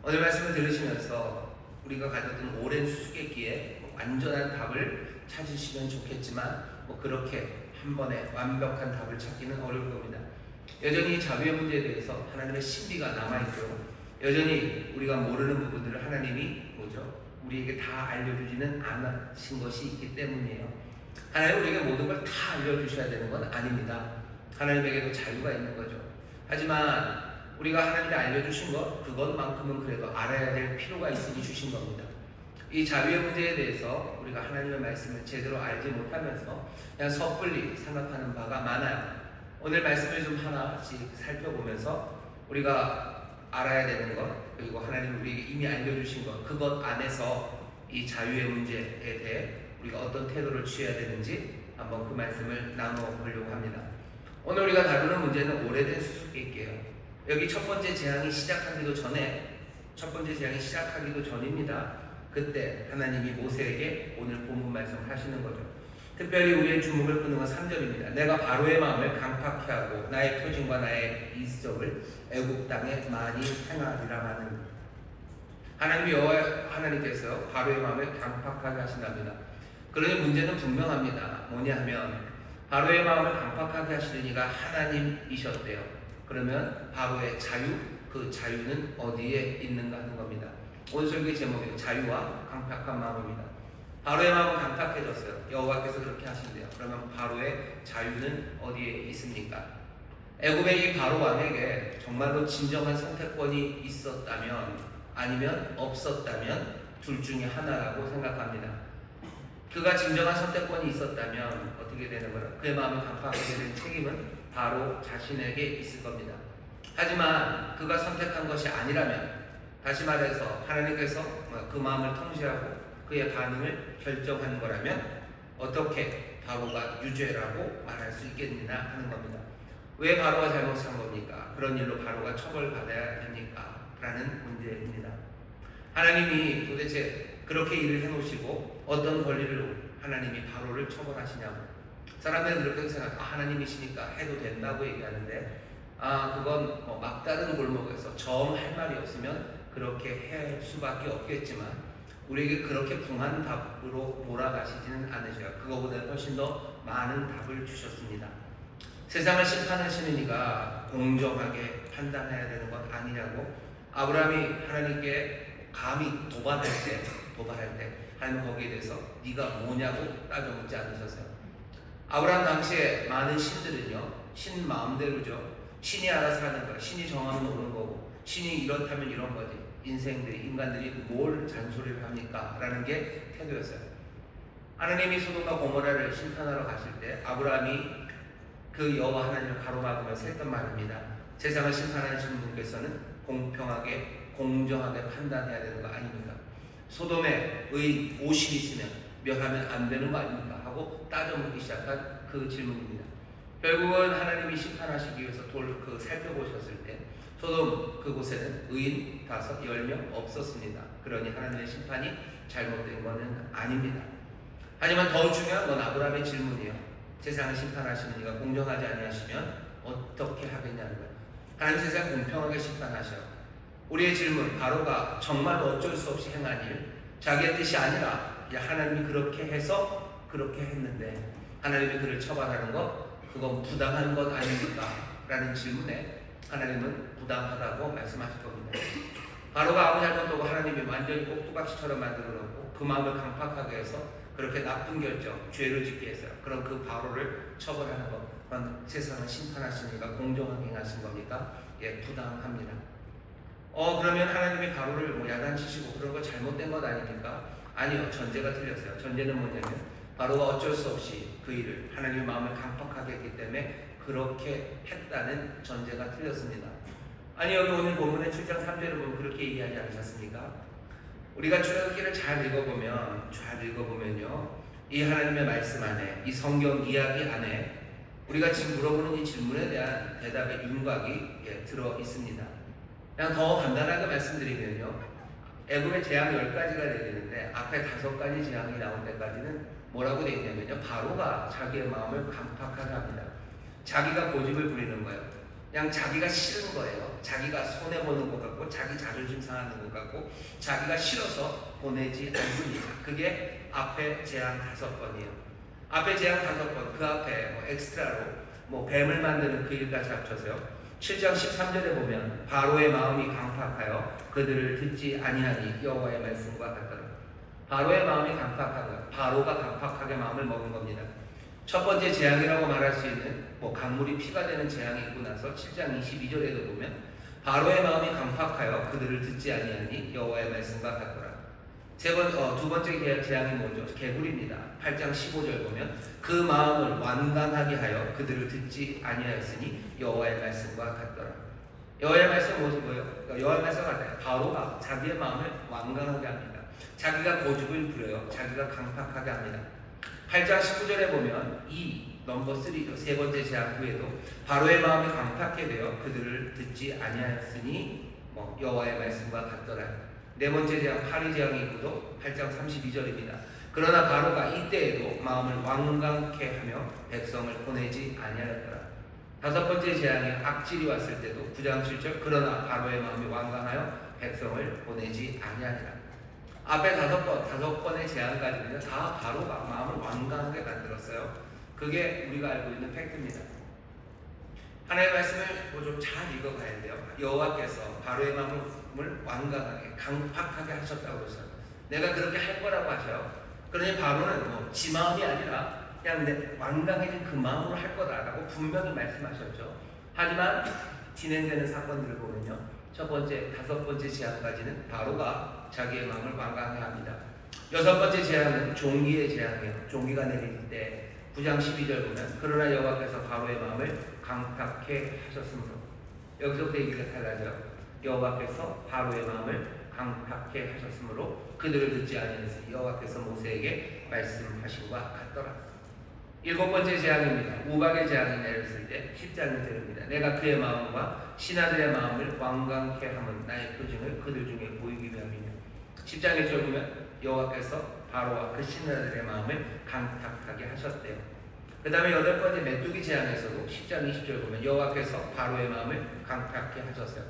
오늘 말씀을 들으시면서 우리가 가졌던 오랜 수수께끼에 완전한 답을 찾으시면 좋겠지만 그렇게 한 번에 완벽한 답을 찾기는 어려울 겁니다. 여전히 자유의 문제에 대해서 하나님의 신비가 남아있죠. 여전히 우리가 모르는 부분들을 하나님이 우리에게 다 알려주지는 않으신 것이 있기 때문이에요. 하나님 우리에게 모든 걸 다 알려주셔야 되는 건 아닙니다. 하나님에게도 자유가 있는 거죠. 하지만 우리가 하나님이 알려주신 것, 그것만큼은 그래도 알아야 될 필요가 있으니 주신 겁니다. 이 자유의 문제에 대해서 우리가 하나님의 말씀을 제대로 알지 못하면서 그냥 섣불리 생각하는 바가 많아요. 오늘 말씀을 좀 하나씩 살펴보면서 우리가 알아야 되는 것, 그리고 하나님이 우리에게 이미 알려주신 것, 그것 안에서 이 자유의 문제에 대해 우리가 어떤 태도를 취해야 되는지 한번 그 말씀을 나눠보려고 합니다. 오늘 우리가 다루는 문제는 오래된 수수께끼예요. 여기 첫 번째 재앙이 시작하기도 전입니다. 그때 하나님이 모세에게 오늘 본문 말씀을 하시는 거죠. 특별히 우리의 주목을 끄는 건 3절입니다. 내가 바로의 마음을 강팍케 하고 나의 표징과 나의 이적을 애굽 땅에 많이 행하리라 하는 하나님이 하나님께서 바로의 마음을 강팍하게 하신답니다. 그러니 문제는 분명합니다. 뭐냐 하면 바로의 마음을 강팍하게 하시는 이가 하나님이셨대요. 그러면 바로의 자유, 그 자유는 어디에 있는가 하는 겁니다. 오늘 설교의 제목은 자유와 강팍한 마음입니다. 바로의 마음은 강팍해졌어요. 여호와께서 그렇게 하신대요. 그러면 바로의 자유는 어디에 있습니까? 애굽의 이 바로 왕에게 정말로 진정한 선택권이 있었다면 아니면 없었다면 둘 중에 하나라고 생각합니다. 그가 진정한 선택권이 있었다면 어떻게 되는 거예요? 그의 마음을 강팍하게 된 책임은 바로 자신에게 있을 겁니다. 하지만 그가 선택한 것이 아니라면, 다시 말해서 하나님께서 그 마음을 통제하고 그의 반응을 결정한 거라면 어떻게 바로가 유죄라고 말할 수 있겠느냐 하는 겁니다. 왜 바로가 잘못한 겁니까? 그런 일로 바로가 처벌받아야 합니까? 라는 문제입니다. 하나님이 도대체 그렇게 일을 해놓으시고 어떤 권리를 하나님이 바로를 처벌하시냐고. 사람들은 그렇게 생각해요. 하나님이시니까 해도 된다고 얘기하는데 그건 막다른 골목에서 할 말이 없으면 그렇게 할 수밖에 없겠지만 우리에게 그렇게 붕한 답으로 몰아가시지는 않으셔요. 그거보다 훨씬 더 많은 답을 주셨습니다. 세상을 심판하시는 이가 공정하게 판단해야 되는 것 아니냐고. 아브라함이 하나님께 감히 도발할 때 하나님 거기에 대해서 네가 뭐냐고 따져 묻지 않으셨어요. 아브라함 당시에 많은 신들은요, 신 마음대로죠. 신이 알아서 하는 거예요. 신이 정하면 오는 거고, 신이 이렇다면 이런 거지. 인간들이 뭘 잔소리를 합니까? 라는 게 태도였어요. 하나님이 소돔과 고모라를 심판하러 가실 때 아브라함이 그 여호와 하나님을 가로막으면서 했던 말입니다. 세상을 심판하시는 분께서는 공평하게 공정하게 판단해야 되는 거 아닙니까? 소돔에 의인 50이시면 멸하면 안 되는 거 아닙니까? 하고 따져묻기 시작한 그 질문입니다. 결국은 하나님이 심판하시기 위해서 살펴보셨을 때 소돔 그곳에는 의인 10명 없었습니다. 그러니 하나님의 심판이 잘못된 것은 아닙니다. 하지만 더 중요한 건 아브라함의 질문이에요. 세상을 심판하시는 이가 공정하지 아니하시면 어떻게 하겠냐는 거예요. 하나님 세상 공평하게 심판하셔. 우리의 질문, 바로가 정말로 어쩔 수 없이 행한 일, 자기의 뜻이 아니라 하나님이 그렇게 해서 그렇게 했는데 하나님이 그를 처벌하는 것, 그건 부당한 것 아닙니까? 라는 질문에 하나님은 부당하다고 말씀하실 겁니다. 바로가 아무 잘못도 없고 하나님이 완전히 꼭두각시처럼 만들어 놓고 그 마음을 강팍하게 해서 그렇게 나쁜 결정, 죄를 짓게 했어요. 그럼 그 바로를 처벌하는 것, 그건 세상을 심판하시니까 공정하게 행하신 겁니까? 예, 부당합니다. 그러면 하나님이 바로를 야단치시고 그런 거 잘못된 것 아닙니까? 아니요, 전제가 틀렸어요. 전제는 뭐냐면 바로가 어쩔 수 없이 그 일을 하나님의 마음을 강팍하게 했기 때문에 그렇게 했다는 전제가 틀렸습니다. 아니, 여기 오늘 본문의 7장 3절을 보면 그렇게 얘기하지 않으셨습니까? 우리가 출애굽기를 잘 읽어보면요, 이 하나님의 말씀 안에, 이 성경 이야기 안에 우리가 지금 물어보는 이 질문에 대한 대답의 윤곽이 들어 있습니다. 그냥 더 간단하게 말씀드리면요, 애굽의 재앙 10가지가 되는데 앞에 5가지 재앙이 나올 때까지는 뭐라고 되어 있냐면요, 바로가 자기의 마음을 강팍하게 합니다. 자기가 고집을 부리는 거예요. 그냥 자기가 싫은 거예요. 자기가 손해보는 것 같고 자기 자존심 상하는 것 같고 자기가 싫어서 보내지 않습니다. 그게 앞에 재앙 5번이에요. 앞에 재앙 5번, 그 앞에 뭐 엑스트라로 뭐 뱀을 만드는 그 일까지 합쳐서요. 7장 13절에 보면 바로의 마음이 강팍하여 그들을 듣지 아니하니 여호와의 말씀과 같더라. 바로의 마음이 강팍한 것, 바로가 강팍하게 마음을 먹은 겁니다. 첫 번째 재앙이라고 말할 수 있는 뭐 강물이 피가 되는 재앙이 있고 나서 7장 22절에도 보면 바로의 마음이 강팍하여 그들을 듣지 아니하니 여호와의 말씀과 같더라. 두 번째 재앙이 뭐죠? 개구리입니다. 8장 15절 보면 그 마음을 완강하게 하여 그들을 듣지 아니하였으니 여호와의 말씀과 같더라. 여호와의 말씀 무엇이 뭐예요? 여호와의 말씀 같아요. 바로가 자기의 마음을 완강하게 합니다. 자기가 고집을 부려요. 자기가 강팍하게 합니다. 8장 19절에 보면 넘버 3죠. 세 번째 재앙 후에도 바로의 마음이 강팍하게 되어 그들을 듣지 아니하였으니 여호와의 말씀과 같더라. 네 번째 재앙 파리 재앙이 있고도 8장 32절입니다. 그러나 바로가 이때에도 마음을 완강케 하며 백성을 보내지 아니하였더라. 다섯 번째 재앙에 악질이 왔을 때도 9장 7절 그러나 바로의 마음이 완강하여 백성을 보내지 아니하니라. 앞에 다섯 번의 재앙까지는 다 바로가 마음을 완강하게 만들었어요. 그게 우리가 알고 있는 팩트입니다. 하나님의 말씀을 좀 잘 읽어가야 돼요. 여호와께서 바로의 마음을 완강하게 강팍하게 하셨다고 했어요. 내가 그렇게 할 거라고 하셔요. 그러니 바로는 지 마음이 아니라 그냥 완강해진 그 마음으로 할 거다라고 분명히 말씀하셨죠. 하지만 진행되는 사건들을 보면요, 다섯 번째 재앙까지는 바로가 자기의 마음을 완강하게 합니다. 여섯 번째 재앙은 종기의 재앙이에요. 종기가 내릴 때 9장 12절 보면 그러나 여호와께서 바로의 마음을 강팍하게 하셨으므로, 여기서부터 얘기가 달라져요. 여호와께서 바로의 마음을 강팍하게 하셨으므로 그들을 듣지 아니하였으니 여호와께서 모세에게 말씀하신 바 같더라. 일곱 번째 재앙입니다. 우박의 재앙이 내렸을 때 10장이 되립니다. 내가 그의 마음과 신하들의 마음을 완강케 하면 나의 표징을 그들 중에 보이기 위함이며. 10장 1절 보면 여호와께서 바로와 그 신하들의 마음을 강팍하게 하셨대요. 그 다음에 여덟 번째 메뚜기 재앙에서도 10장 20절 보면 여호와께서 바로의 마음을 강팍하게 하셨어요.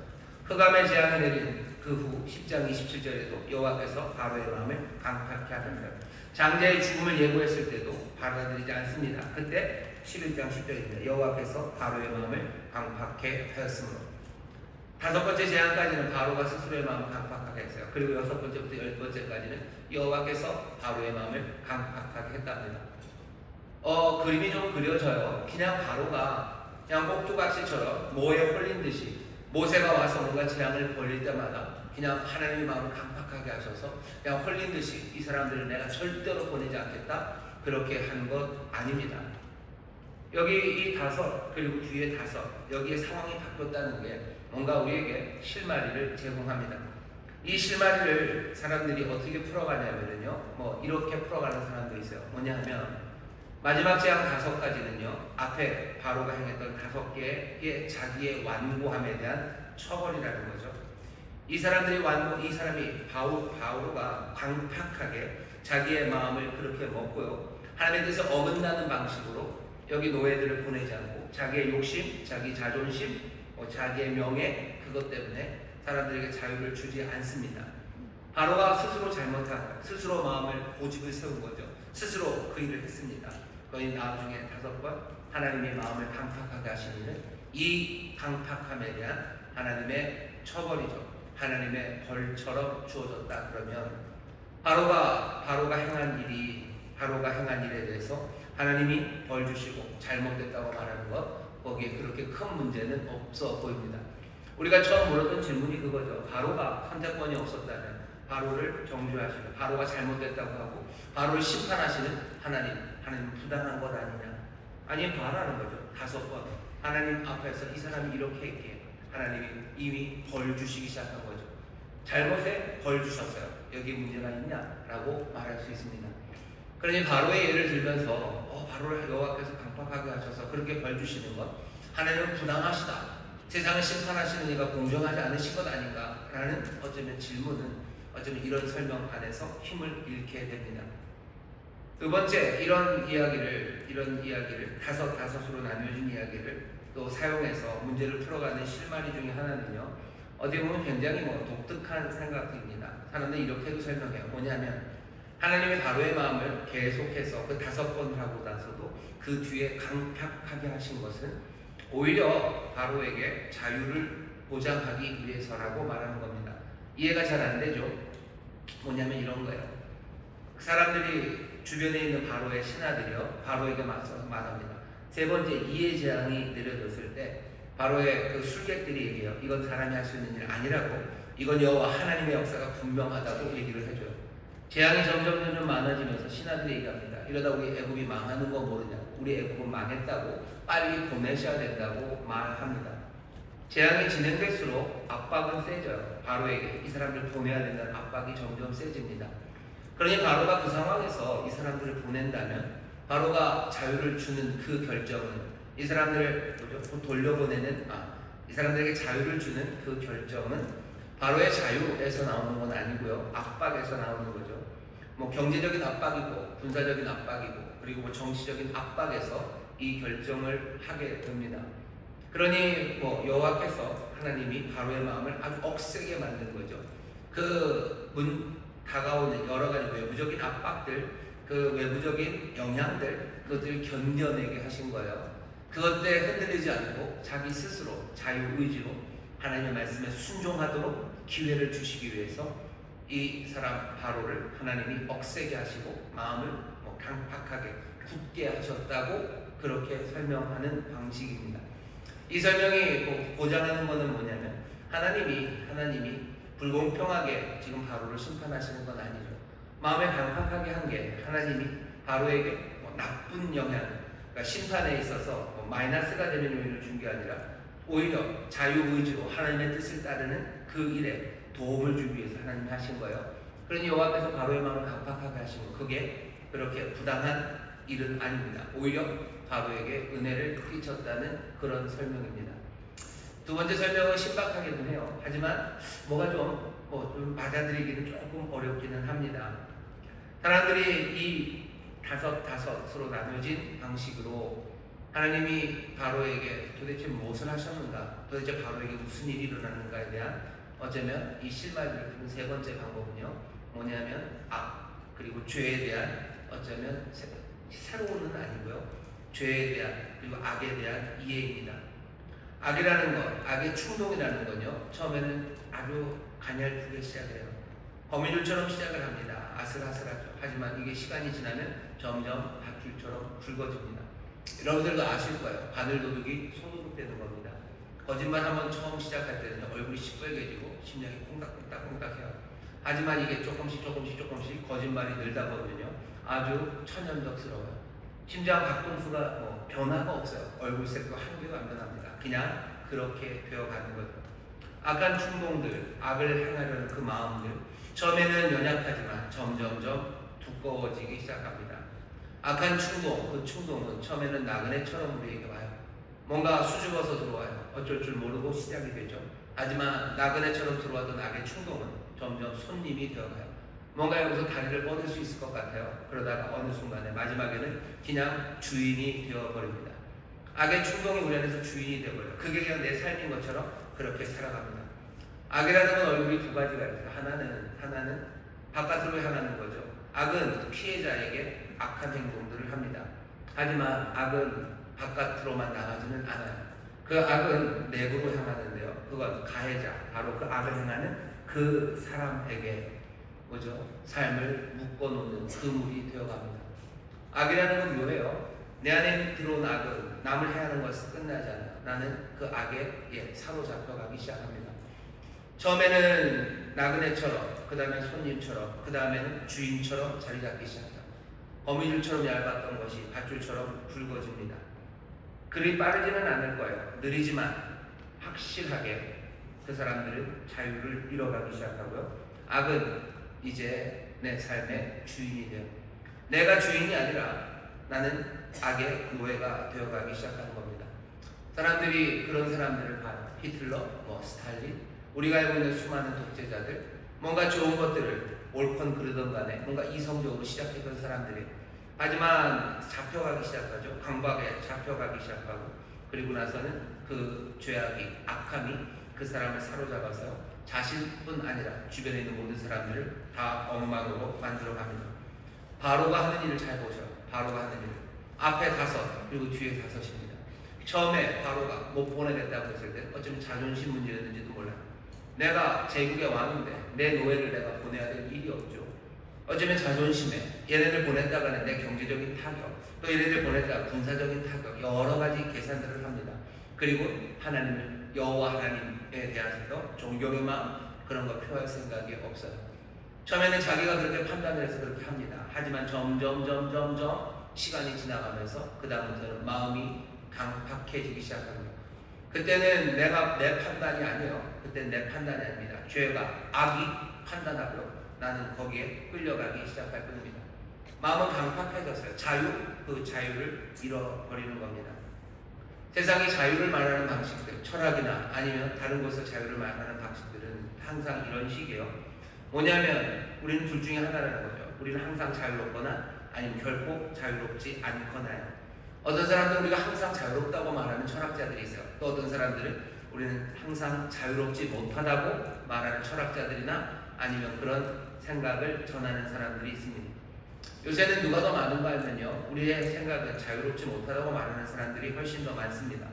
흑암의 재앙이 내린 그 후 10장 27절에도 여호와께서 바로의 마음을 강팍하게 하셨어요. 장자의 죽음을 예고했을 때도 받아들이지 않습니다. 그때 11장 10절입니다. 여호와께서 바로의 마음을 강팍하게 하였으므로. 다섯 번째 재앙까지는 바로가 스스로의 마음을 강팍하게 했어요. 그리고 여섯 번째부터 열 번째까지는 여호와께서 바로의 마음을 강팍하게 했답니다. 그림이 좀 그려져요. 그냥 바로가 그냥 꼭두각시처럼 모에 홀린 듯이 모세가 와서 뭔가 재앙을 벌릴 때마다 그냥 하나님의 마음을 강팍하게 하셔서 그냥 홀린 듯이 이 사람들을 내가 절대로 보내지 않겠다, 그렇게 한 것 아닙니다. 여기 이 다섯, 그리고 뒤에 다섯, 여기에 상황이 바뀌었다는 게 뭔가 우리에게 실마리를 제공합니다. 이 실마리를 사람들이 어떻게 풀어가냐면요, 이렇게 풀어가는 사람도 있어요. 뭐냐 하면 마지막 재앙 5가지는요, 앞에 바로가 행했던 5개의 자기의 완고함에 대한 처벌이라는 거죠. 이 사람이 바오로가 강팍하게 자기의 마음을 그렇게 먹고요, 하나님의 뜻에 어긋나는 방식으로 여기 노예들을 보내지 않고 자기의 욕심, 자기 자존심, 자기의 명예, 그것 때문에 사람들에게 자유를 주지 않습니다. 바로가 스스로 잘못한, 스스로 마음을 고집을 세운 거죠. 스스로 그 일을 했습니다. 거의 나중에 5번 하나님의 마음을 강팍하게 하시는 이 강팍함에 대한 하나님의 처벌이죠. 하나님의 벌처럼 주어졌다. 그러면 바로가 행한 일에 대해서 하나님이 벌 주시고 잘못됐다고 말하는 것, 거기에 그렇게 큰 문제는 없어 보입니다. 우리가 처음 물었던 질문이 그거죠. 바로가 선택권이 없었다면 바로를 정죄하시고 바로가 잘못됐다고 하고 바로를 심판하시는 하나님 부당한 것 아니냐? 아니, 바라는 거죠. 5번 하나님 앞에서 이 사람이 이렇게 했기에 하나님이 이미 벌 주시기 시작한 거죠. 잘못에 벌 주셨어요. 여기 문제가 있냐라고 말할 수 있습니다. 그러니 바로의 예를 들면서 바로를 여호와께서 강팍하게 하셔서 그렇게 벌 주시는 것, 하나님은 부당하시다, 세상을 심판하시는 이가 공정하지 않으신 것 아닌가라는 어쩌면 이런 설명 안에서 힘을 잃게 됩니다. 두 번째, 이런 이야기를 다섯으로 나뉘어진 이야기를 또 사용해서 문제를 풀어가는 실마리 중에 하나는요. 어떻게 보면 굉장히 독특한 생각입니다. 사람들이 이렇게도 설명해요. 뭐냐면 하나님의 바로의 마음을 계속해서 그 5번 하고 나서도 그 뒤에 강팍하게 하신 것은 오히려 바로에게 자유를 보장하기 위해서라고 말하는 겁니다. 이해가 잘 안 되죠? 뭐냐면 이런 거예요. 사람들이 주변에 있는 바로의 신하들이요, 바로에게 맞서 말합니다. 세 번째 이해 재앙이 내려졌을 때 바로의 그 술객들이 얘기해요. 이건 사람이 할 수 있는 일 아니라고, 이건 여호와 하나님의 역사가 분명하다고 얘기를 해줘요. 재앙이 점점 많아지면서 신하들이 얘기합니다. 이러다 우리 애굽이 망하는 거 모르냐고, 우리 애굽은 망했다고, 빨리 보내셔야 된다고 말합니다. 재앙이 진행될수록 압박은 세져요. 바로에게 이 사람들 보내야 된다는 압박이 점점 세집니다. 그러니 바로가 그 상황에서 이 사람들을 보낸다면 바로가 자유를 주는 그 결정은 이 사람들을 돌려보내는 이 사람들에게 자유를 주는 그 결정은 바로의 자유에서 나오는 건 아니고요, 압박에서 나오는 거죠. 경제적인 압박이고 군사적인 압박이고 그리고 정치적인 압박에서 이 결정을 하게 됩니다. 그러니 여호와께서 하나님이 바로의 마음을 아주 억세게 만든 거죠. 다가오는 여러 가지 외부적인 압박들, 그 외부적인 영향들, 그것들을 견뎌내게 하신 거예요. 그것들에 흔들리지 않고 자기 스스로 자유의지로 하나님의 말씀에 순종하도록 기회를 주시기 위해서 이 사람 바로를 하나님이 억세게 하시고 마음을 강팍하게 굳게 하셨다고 그렇게 설명하는 방식입니다. 이 설명이 보장하는 것은 뭐냐면 하나님이 불공평하게 지금 바로를 심판하시는 건 아니죠. 마음에 강팍하게 한 게 하나님이 바로에게 나쁜 영향, 그러니까 심판에 있어서 마이너스가 되는 요인을 준 게 아니라 오히려 자유의지로 하나님의 뜻을 따르는 그 일에 도움을 주기 위해서 하나님이 하신 거예요. 그러니 여호와께서 바로의 마음을 강팍하게 하신 거, 그게 그렇게 부당한 일은 아닙니다. 오히려 바로에게 은혜를 끼쳤다는 그런 설명입니다. 두 번째 설명은 신박하기도 해요. 하지만 뭐가 좀 받아들이기는 조금 어렵기는 합니다. 사람들이 이 다섯으로 나눠진 방식으로 하나님이 바로에게 도대체 무엇을 하셨는가, 도대체 바로에게 무슨 일이 일어났는가에 대한 어쩌면 이 실마리를 푸는 세 번째 방법은요, 뭐냐면 그리고 죄에 대한 어쩌면 새로운은 아니고요, 죄에 대한 그리고 악에 대한 이해입니다. 악이라는 것, 악의 충동이라는 건요, 처음에는 아주 가냘프게 시작해요. 거미줄처럼 시작을 합니다. 아슬아슬하죠. 하지만 이게 시간이 지나면 점점 밧줄처럼 굵어집니다. 여러분들도 아실 거예요. 바늘도둑이 소도둑 되는 겁니다. 거짓말 한번 처음 시작할 때는 얼굴이 시뻘개지고 심장이 콩닥콩닥해요. 하지만 이게 조금씩 거짓말이 늘다 보면요, 아주 천연덕스러워요. 심장 박동수가 변화가 없어요. 얼굴색도 한 개도 안 변합니다. 그냥 그렇게 되어가는 거죠. 악한 충동들, 악을 행하려는 그 마음들, 처음에는 연약하지만 점점점 두꺼워지기 시작합니다. 악한 충동, 그 충동은 처음에는 나그네처럼 우리에게 와요. 뭔가 수줍어서 들어와요. 어쩔 줄 모르고 시작이 되죠. 하지만 나그네처럼 들어왔던 악의 충동은 점점 손님이 되어가요. 뭔가 여기서 다리를 뻗을 수 있을 것 같아요. 그러다가 어느 순간에 마지막에는 그냥 주인이 되어버립니다. 악의 충동이 우리 안에서 주인이 되어버려요. 그게 그냥 내 삶인 것처럼 그렇게 살아갑니다. 악이라는 건 얼굴이 두 가지가 있어요. 하나는 바깥으로 향하는 거죠. 악은 피해자에게 악한 행동들을 합니다. 하지만 악은 바깥으로만 나가지는 않아요. 그 악은 내부로 향하는데요. 그건 가해자, 바로 그 악을 행하는 그 사람에게 삶을 묶어놓는 그물이 되어갑니다. 악이라는 건 묘해요. 내 안에 들어온 악은 남을 해하는 것을 끝나지 않아요. 나는 그 악에 사로잡혀가기 시작합니다. 처음에는 나그네처럼, 그 다음에 손님처럼, 그 다음에는 주인처럼 자리 잡기 시작합니다. 거미줄처럼 얇았던 것이 밧줄처럼 굵어집니다. 그리 빠르지는 않을 거예요. 느리지만 확실하게 그 사람들은 자유를 잃어가기 시작하고요. 악은 이제 내 삶의 주인이 돼요. 내가 주인이 아니라 나는 악의 노예가 되어가기 시작하는 겁니다. 사람들이 그런 사람들을 봐요. 히틀러, 스탈린, 우리가 알고 있는 수많은 독재자들, 뭔가 좋은 것들을 옳건 그르던 간에 뭔가 이성적으로 시작했던 사람들이, 하지만 잡혀가기 시작하죠. 강박에 잡혀가기 시작하고 그리고 나서는 그 죄악이, 악함이 그 사람을 사로잡아서 자신뿐 아니라 주변에 있는 모든 사람들을 다 엉망으로 만들어 갑니다. 바로가 하는 일을 잘 보셔. 바로가 하는 일. 앞에 5, 그리고 뒤에 5입니다. 처음에 바로가 못 보내겠다고 했을 때 어쩌면 자존심 문제였는지도 몰라요. 내가 제국의 왕인데 내 노예를 내가 보내야 될 일이 없죠. 어쩌면 자존심에 얘네들 보냈다가는 내 경제적인 타격, 또 얘네들 보냈다가 군사적인 타격, 여러 가지 계산들을 합니다. 그리고 하나님을, 여호와 하나님에 대해서 존경의 마음, 그런 거 표할 생각이 없어요. 처음에는 자기가 그렇게 판단을 해서 그렇게 합니다. 하지만 점점 시간이 지나가면서 그 다음부터는 마음이 강팍해지기 시작합니다. 그때는 내가 내 판단이 아니에요. 그때는 내 판단이 아닙니다. 죄가, 악이 판단하고 나는 거기에 끌려가기 시작할 뿐입니다. 마음은 강팍해졌어요. 그 자유를 잃어버리는 겁니다. 세상이 자유를 말하는 방식들, 철학이나 아니면 다른 곳에서 자유를 말하는 방식들은 항상 이런 식이에요. 뭐냐면 우리는 둘 중에 하나라는 거죠. 우리는 항상 자유롭거나 아니면 결코 자유롭지 않거나요. 어떤 사람들은 우리가 항상 자유롭다고 말하는 철학자들이 있어요. 또 어떤 사람들은 우리는 항상 자유롭지 못하다고 말하는 철학자들이나 아니면 그런 생각을 전하는 사람들이 있습니다. 요새는 누가 더 많은가 하면요, 우리의 생각은 자유롭지 못하다고 말하는 사람들이 훨씬 더 많습니다.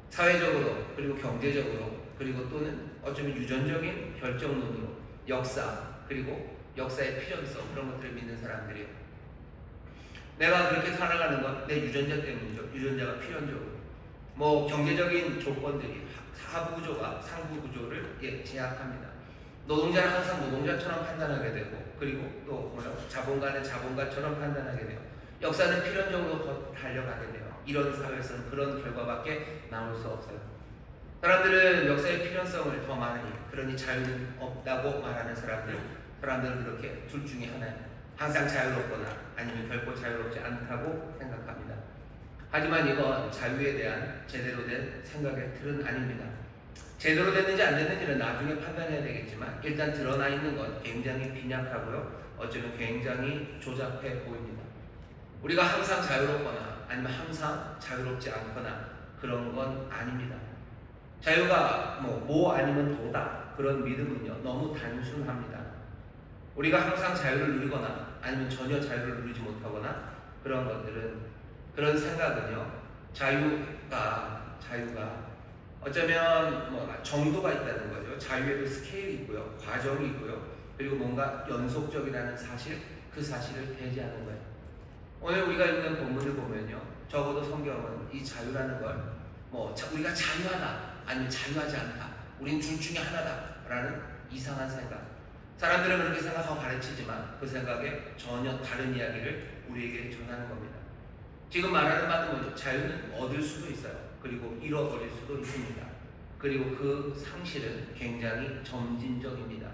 사회적으로, 그리고 경제적으로, 그리고 또는 어쩌면 유전적인 결정론으로, 역사, 그리고 역사의 필연성, 그런 것들을 믿는 사람들이요. 내가 그렇게 살아가는 건 내 유전자 때문이죠. 유전자가 필연적으로. 뭐 경제적인 조건들이 하부 구조가 상부 구조를 제약합니다. 노동자는 항상 노동자처럼 판단하게 되고, 그리고 또 자본가는 자본가처럼 판단하게 돼요. 역사는 필연적으로 더 달려가게 돼요. 이런 사회에서는 그런 결과밖에 나올 수 없어요. 사람들은 역사의 필연성을 더 많으니, 그러니 자유는 없다고 말하는 사람들은 그렇게 둘 중에 하나예요. 항상 자유롭거나 아니면 결코 자유롭지 않다고 생각합니다. 하지만 이건 자유에 대한 제대로 된 생각의 틀은 아닙니다. 제대로 됐는지 안 됐는지는 나중에 판단해야 되겠지만 일단 드러나 있는 건 굉장히 빈약하고요. 어쩌면 굉장히 조잡해 보입니다. 우리가 항상 자유롭거나 아니면 항상 자유롭지 않거나 그런 건 아닙니다. 자유가 뭐 아니면 도다, 그런 믿음은요 너무 단순합니다. 우리가 항상 자유를 누리거나 아니면 전혀 자유를 누리지 못하거나 그런 것들은, 그런 생각은요, 자유가 어쩌면 정도가 있다는 거죠. 자유에도 스케일이 있고요, 과정이 있고요, 그리고 뭔가 연속적이라는 사실, 그 사실을 배제하는 거예요. 오늘 우리가 읽는 본문을 보면요, 적어도 성경은 이 자유라는 걸 우리가 자유하다 아니면 자유하지 않다, 우린 둘 중에 하나다라는 이상한 생각, 사람들은 그렇게 생각하고 가르치지만 그 생각에 전혀 다른 이야기를 우리에게 전하는 겁니다. 지금 말하는 바는 뭐죠? 자유는 얻을 수도 있어요. 그리고 잃어버릴 수도 있습니다. 그리고 그 상실은 굉장히 점진적입니다.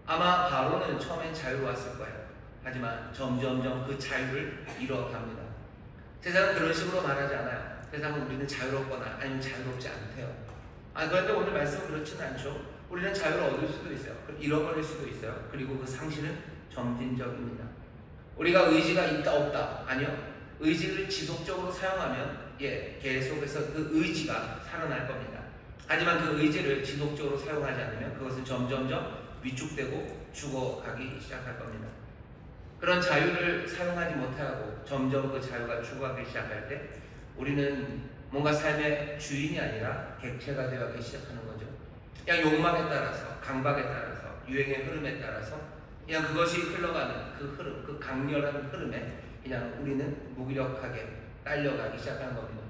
아마 바로는 처음엔 자유로웠을 거예요. 하지만 점점점 그 자유를 잃어갑니다. 세상은 그런 식으로 말하지 않아요. 세상은 우리는 자유롭거나 아니면 자유롭지 않대요. 그런데 오늘 말씀은 그렇지는 않죠. 우리는 자유를 얻을 수도 있어요. 잃어버릴 수도 있어요. 그리고 그 상실은 점진적입니다. 우리가 의지가 있다 없다, 아니요. 의지를 지속적으로 사용하면 계속해서 그 의지가 살아날 겁니다. 하지만 그 의지를 지속적으로 사용하지 않으면 그것은 점점점 위축되고 죽어가기 시작할 겁니다. 그런 자유를 사용하지 못하고 점점 그 자유가 죽어가기 시작할 때 우리는 뭔가 삶의 주인이 아니라 객체가 되어가기 시작하는 거죠. 그냥 욕망에 따라서, 강박에 따라서, 유행의 흐름에 따라서 그냥 그것이 흘러가는 그 흐름, 그 강렬한 흐름에 그냥 우리는 무기력하게 딸려가기 시작하는 겁니다.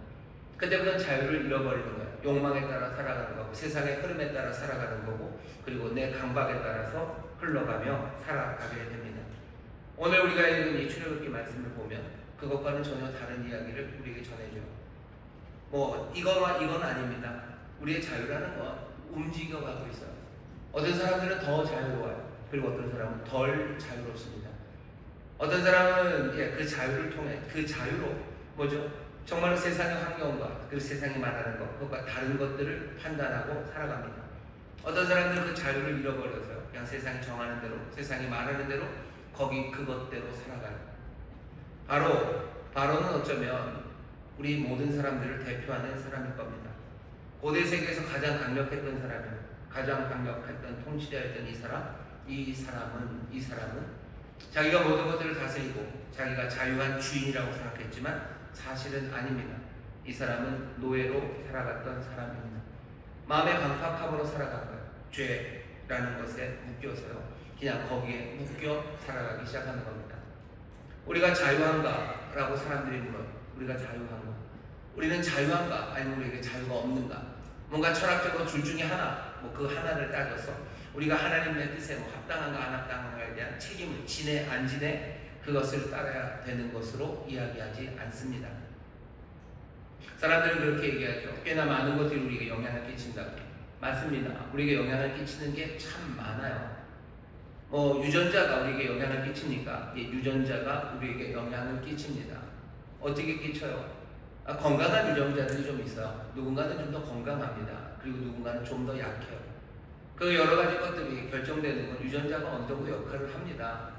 그때부터 자유를 잃어버리는 거예요. 욕망에 따라 살아가는 거고, 세상의 흐름에 따라 살아가는 거고, 그리고 내 강박에 따라서 흘러가며 살아가게 됩니다. 오늘 우리가 읽은 이 출애굽기 말씀을 보면 그것과는 전혀 다른 이야기를 우리에게 전해줘. 이거와 이건 아닙니다. 우리의 자유라는 건 움직여가고 있어요. 어떤 사람들은 더 자유로워요. 그리고 어떤 사람은 덜 자유롭습니다. 어떤 사람은 그 자유를 통해, 그 자유로 정말로 세상의 환경과 그 세상이 말하는 것, 그것과 다른 것들을 판단하고 살아갑니다. 어떤 사람들은 그 자유를 잃어버려서요, 그냥 세상이 정하는 대로, 세상이 말하는 대로 그것대로 살아가요. 바로는 어쩌면 우리 모든 사람들을 대표하는 사람일 겁니다. 고대 세계에서 가장 강력했던 사람이요, 가장 강력했던 통치자였던 이 사람은 자기가 모든 것들을 다스리고 자기가 자유한 주인이라고 생각했지만 사실은 아닙니다. 이 사람은 노예로 살아갔던 사람입니다. 마음의 강팍함으로 살아간 거예요. 죄라는 것에 묶여서요, 그냥 거기에 묶여 살아가기 시작하는 겁니다. 우리가 자유한가? 라고 사람들이 물어요. 우리가 자유한가? 우리는 자유한가? 아니면 우리에게 자유가 없는가? 뭔가 철학적으로 둘 중에 하나, 그 하나를 따져서 우리가 하나님의 뜻에 합당한가 안 합당한가에 대한 책임을 지내 안 지내 그것을 따라야 되는 것으로 이야기하지 않습니다. 사람들은 그렇게 얘기하죠. 꽤나 많은 것들이 우리에게 영향을 끼친다고. 맞습니다. 우리에게 영향을 끼치는 게 참 많아요. 유전자가 우리에게 영향을 끼칩니까? 예, 유전자가 우리에게 영향을 끼칩니다. 어떻게 끼쳐요? 건강한 유전자들이 좀 있어요. 누군가는 좀 더 건강합니다. 그리고 누군가는 좀 더 약해요. 그 여러 가지 것들이 결정되는 건 유전자가 어느 정도 역할을 합니다.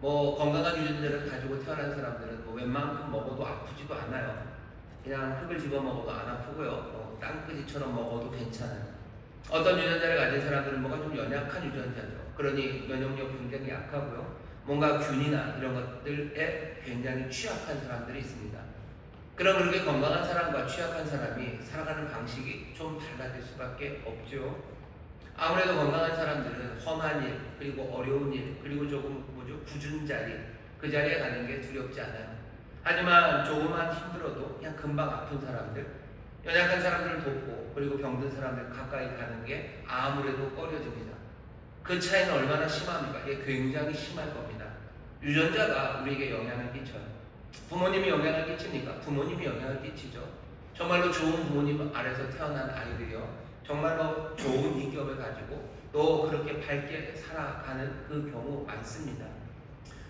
건강한 유전자를 가지고 태어난 사람들은 웬만큼 먹어도 아프지도 않아요. 그냥 흙을 집어 먹어도 안 아프고요. 땅끄지처럼 먹어도 괜찮아요. 어떤 유전자를 가진 사람들은 뭐가 좀 연약한 유전자죠. 그러니 면역력 굉장히 약하고요. 뭔가 균이나 이런 것들에 굉장히 취약한 사람들이 있습니다. 그럼 그렇게 건강한 사람과 취약한 사람이 살아가는 방식이 좀 달라질 수밖에 없죠. 아무래도 건강한 사람들은 험한 일, 그리고 어려운 일, 그리고 조금 굳은 자리, 그 자리에 가는 게 두렵지 않아요. 하지만 조금만 힘들어도 그냥 금방 아픈 사람들, 연약한 사람들을 돕고 그리고 병든 사람들 가까이 가는 게 아무래도 꺼려집니다. 그 차이는 얼마나 심합니까? 이게 굉장히 심할 겁니다. 유전자가 우리에게 영향을 끼쳐요. 부모님이 영향을 끼칩니까? 부모님이 영향을 끼치죠. 정말로 좋은 부모님 아래서 태어난 아이들이요, 정말로 좋은 인격을 가지고 또 그렇게 밝게 살아가는 그 경우 많습니다.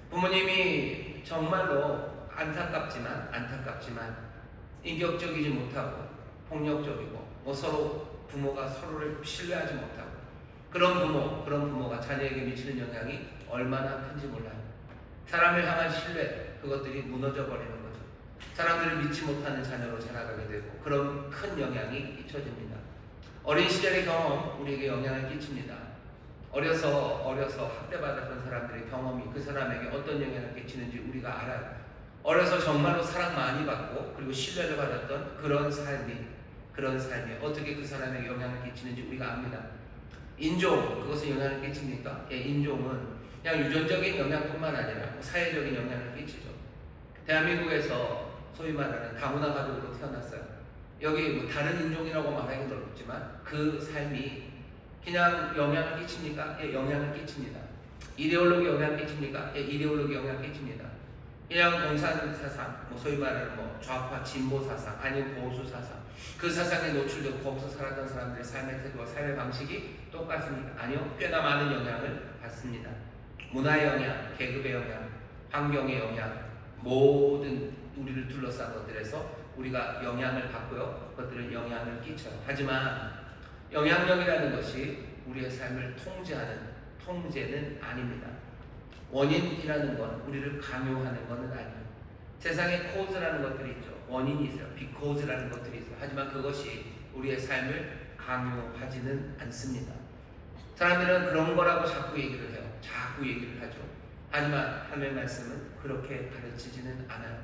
부모님이 정말로 안타깝지만 인격적이지 못하고 폭력적이고 서로 부모가 서로를 신뢰하지 못하고 그런 부모가 자녀에게 미치는 영향이 얼마나 큰지 몰라요. 사람을 향한 신뢰, 그것들이 무너져 버리는 거죠. 사람들을 믿지 못하는 자녀로 자라가게 되고 그런 큰 영향이 끼쳐집니다. 어린 시절의 경험 우리에게 영향을 끼칩니다. 어려서 학대받았던 사람들의 경험이 그 사람에게 어떤 영향을 끼치는지 우리가 알아요. 어려서 정말로 사랑 많이 받고 그리고 신뢰를 받았던 그런 삶이 어떻게 그 사람에게 영향을 끼치는지 우리가 압니다. 인종, 그것은 영향을 끼칩니까? 예, 인종은 그냥 유전적인 영향뿐만 아니라 사회적인 영향을 끼치죠. 대한민국에서 소위 말하는 다문화 가족으로 태어났어요. 여기 다른 인종이라고 말하기는 어렵지만 그 삶이 그냥 영향을 끼칩니까? 예, 영향을 끼칩니다. 이데올로기 영향을 끼칩니까? 예, 이데올로기 영향을 끼칩니다. 그냥 공산사상, 소위 말하는 좌파 진보 사상, 아니면 보수 사상, 그 사상에 노출되고 거기서 살았던 사람들의 삶의 태도와 삶의 방식이 똑같습니까? 아니요, 꽤나 많은 영향을 받습니다. 문화의 영향, 계급의 영향, 환경의 영향, 모든 우리를 둘러싼 것들에서 우리가 영향을 받고요, 그것들은 영향을 끼쳐요. 하지만 영향력이라는 것이 우리의 삶을 통제는 아닙니다. 원인이라는 건 우리를 강요하는 것은 아니에요. 세상에 코즈라는 것들이 있죠. 원인이 있어요. 비코즈라는 것들이 있어요. 하지만 그것이 우리의 삶을 강요하지는 않습니다. 사람들은 그런 거라고 자꾸 얘기를 해요. 자꾸 얘기를 하죠. 하지만 하나님의 말씀은 그렇게 가르치지는 않아요.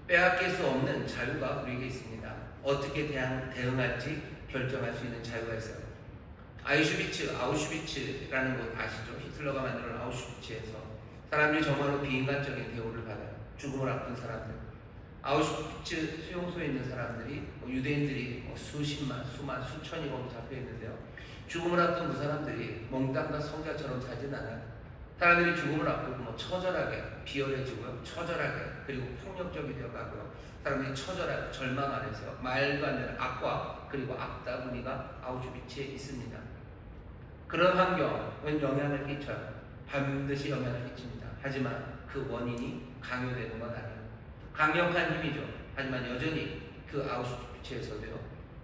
빼앗길 수 없는 자유가 우리에게 있습니다. 어떻게 대응할지 결정할 수 있는 자유가 있어요. 아우슈비츠라는 곳 아시죠? 히틀러가 만든 아우슈비츠에서 사람들이 정말로 비인간적인 대우를 받아요. 죽음을 앞둔 사람들. 아우슈비츠 수용소에 있는 사람들이 유대인들이 수십만, 수천이 잡혀 있는데요. 죽음을 앞둔 그 사람들이 몽땅 다 성자처럼 자진 않아요. 사람들이 죽음을 앞두고 처절하게 비열해지고요, 처절하게 그리고 폭력적이 되어가고요. 사람들이 처절하게 절망 안에서 말도 안 되는 악과 그리고 악다구니가 아우슈비츠에 있습니다. 그런 환경은 영향을 끼쳐요. 반드시 영향을 끼칩니다. 하지만 그 원인이 강요되는 건 아니에요. 강력한 힘이죠. 하지만 여전히 그 아우슈비츠에서도요,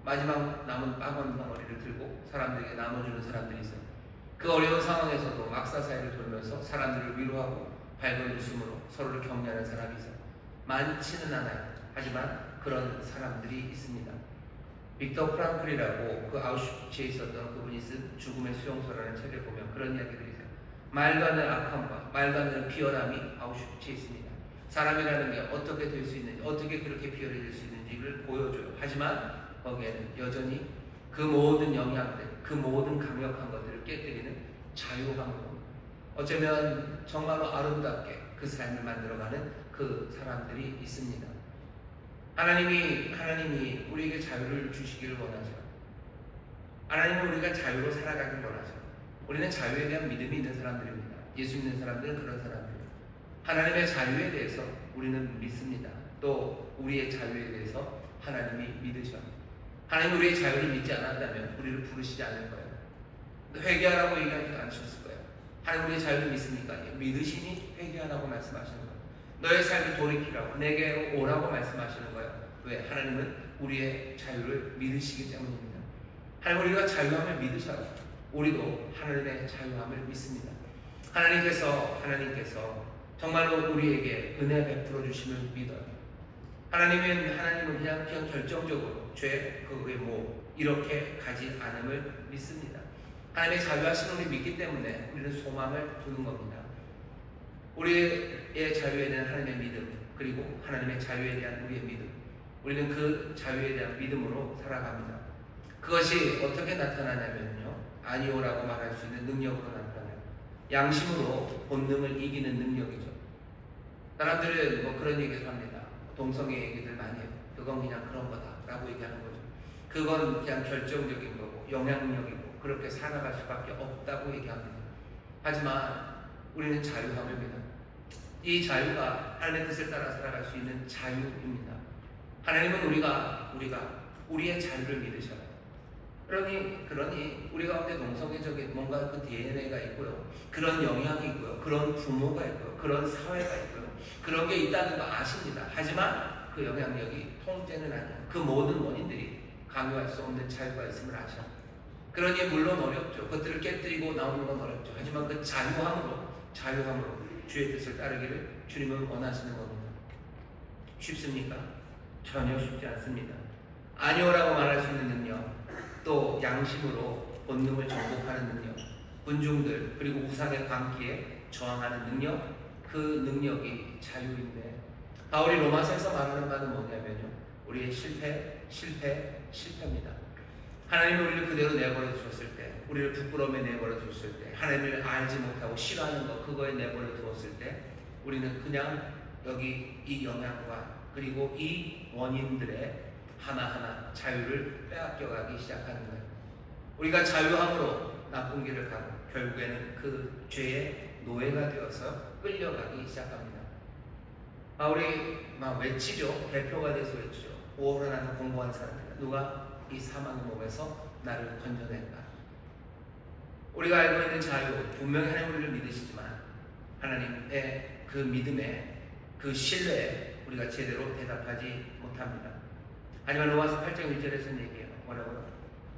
마지막 남은 빠건 덩어리를 들고 사람들에게 나눠주는 사람들이 있어요. 그 어려운 상황에서도 막사 사이를 돌면서 사람들을 위로하고 밝은 웃음으로 서로를 격려하는 사람이 있어요. 많지는 않아요. 하지만 그런 사람들이 있습니다. 빅터 프랑클이라고 그 아우슈비츠에 있었던 그분이 쓴 죽음의 수용소라는 책을 보면 그런 이야기들이 있어요. 말도 안 되는 악함과 말도 안 되는 비열함이 아우슈비츠에 있습니다. 사람이라는 게 어떻게 될 수 있는지, 어떻게 그렇게 비열해질 수 있는지를 보여줘요. 하지만 거기에는 여전히 그 모든 영향들, 그 모든 강력한 것들을 깨뜨리는 자유함으로 어쩌면 정말로 아름답게 그 삶을 만들어가는 그 사람들이 있습니다. 하나님이 우리에게 자유를 주시기를 원하죠. 하나님은 우리가 자유로 살아가길 원하죠. 우리는 자유에 대한 믿음이 있는 사람들입니다. 예수 믿는 사람들은 그런 사람들이에요. 하나님의 자유에 대해서 우리는 믿습니다. 또 우리의 자유에 대해서 하나님이 믿으셔. 하나님이 우리의 자유를 믿지 않았다면 우리를 부르시지 않을 거예요. 회개하라고 얘기하지 않으셨을 거예요. 하나님 우리의 자유를 믿습니까? 믿으시니 회개하라고 말씀하시는 거예요. 너의 삶을 돌이키라고, 내게 오라고 말씀하시는 거예요. 왜? 하나님은 우리의 자유를 믿으시기 때문입니다. 하나님 우리가 자유함을 믿으셔요. 우리도 하나님의 자유함을 믿습니다. 하나님께서 정말로 우리에게 은혜 베풀어 주심을 믿어요. 하나님은 그냥 결정적으로 이렇게 가지 않음을 믿습니다. 하나님의 자유하심을 믿기 때문에 우리는 소망을 두는 겁니다. 우리의 자유에 대한 하나님의 믿음, 그리고 하나님의 자유에 대한 우리의 믿음, 우리는 그 자유에 대한 믿음으로 살아갑니다. 그것이 어떻게 나타나냐면요, 아니오라고 말할 수 있는 능력으로 나타나요. 양심으로 본능을 이기는 능력이죠. 사람들은 그런 얘기를 합니다. 동성애 얘기들 많이 해요. 그건 그냥 그런 거다라고 얘기하는 거죠. 그건 그냥 결정적인 거고 영향력이고 그렇게 살아갈 수밖에 없다고 얘기합니다. 하지만 우리는 자유함을 믿어요. 이 자유가 하나님의 뜻을 따라 살아갈 수 있는 자유입니다. 하나님은 우리가 우리의 자유를 믿으셔요. 그러니 우리 가운데 동성애적인 뭔가 그 DNA가 있고요, 그런 영향이 있고요, 그런 부모가 있고요, 그런 사회가 있고요, 그런 게 있다는 거 아십니다. 하지만 그 영향력이 통제는 아니에요. 그 모든 원인들이 강요할 수 없는 자유가 있음을 아셔. 그러니 물론 어렵죠. 그것들을 깨뜨리고 나오는 건 어렵죠. 하지만 그 자유함으로 주의 뜻을 따르기를 주님은 원하시는 겁니다. 쉽습니까? 전혀 쉽지 않습니다. 아니오라고 말할 수 있는 능력, 또 양심으로 본능을 정복하는 능력, 군중들 그리고 우상의 광기에 저항하는 능력, 그 능력이 자유인데, 바울이 로마서에서 말하는 바는 뭐냐면요, 우리의 실패입니다. 하나님이 우리를 그대로 내버려 두셨을 때, 우리를 부끄러움에 내버려 두셨을 때, 하나님을 알지 못하고 싫어하는 것, 그거에 내버려 두었을 때, 우리는 그냥 여기 이 영향과 그리고 이 원인들의 하나하나 자유를 빼앗겨가기 시작하는 거예요. 우리가 자유함으로 나쁜 길을 가고 결국에는 그 죄의 노예가 되어서 끌려가기 시작합니다. 바울이 막 외치죠. 대표가 돼서 외치죠. 오호라 나는 공부한 사람이다. 누가 이 사망의 몸에서 나를 건져낸다. 우리가 알고 있는 자유, 분명히 하나님 우리를 믿으시지만 하나님의 그 믿음에, 그 신뢰에 우리가 제대로 대답하지 못합니다. 하지만 로마서 8장 1절에서는 얘기해요. 뭐라고요?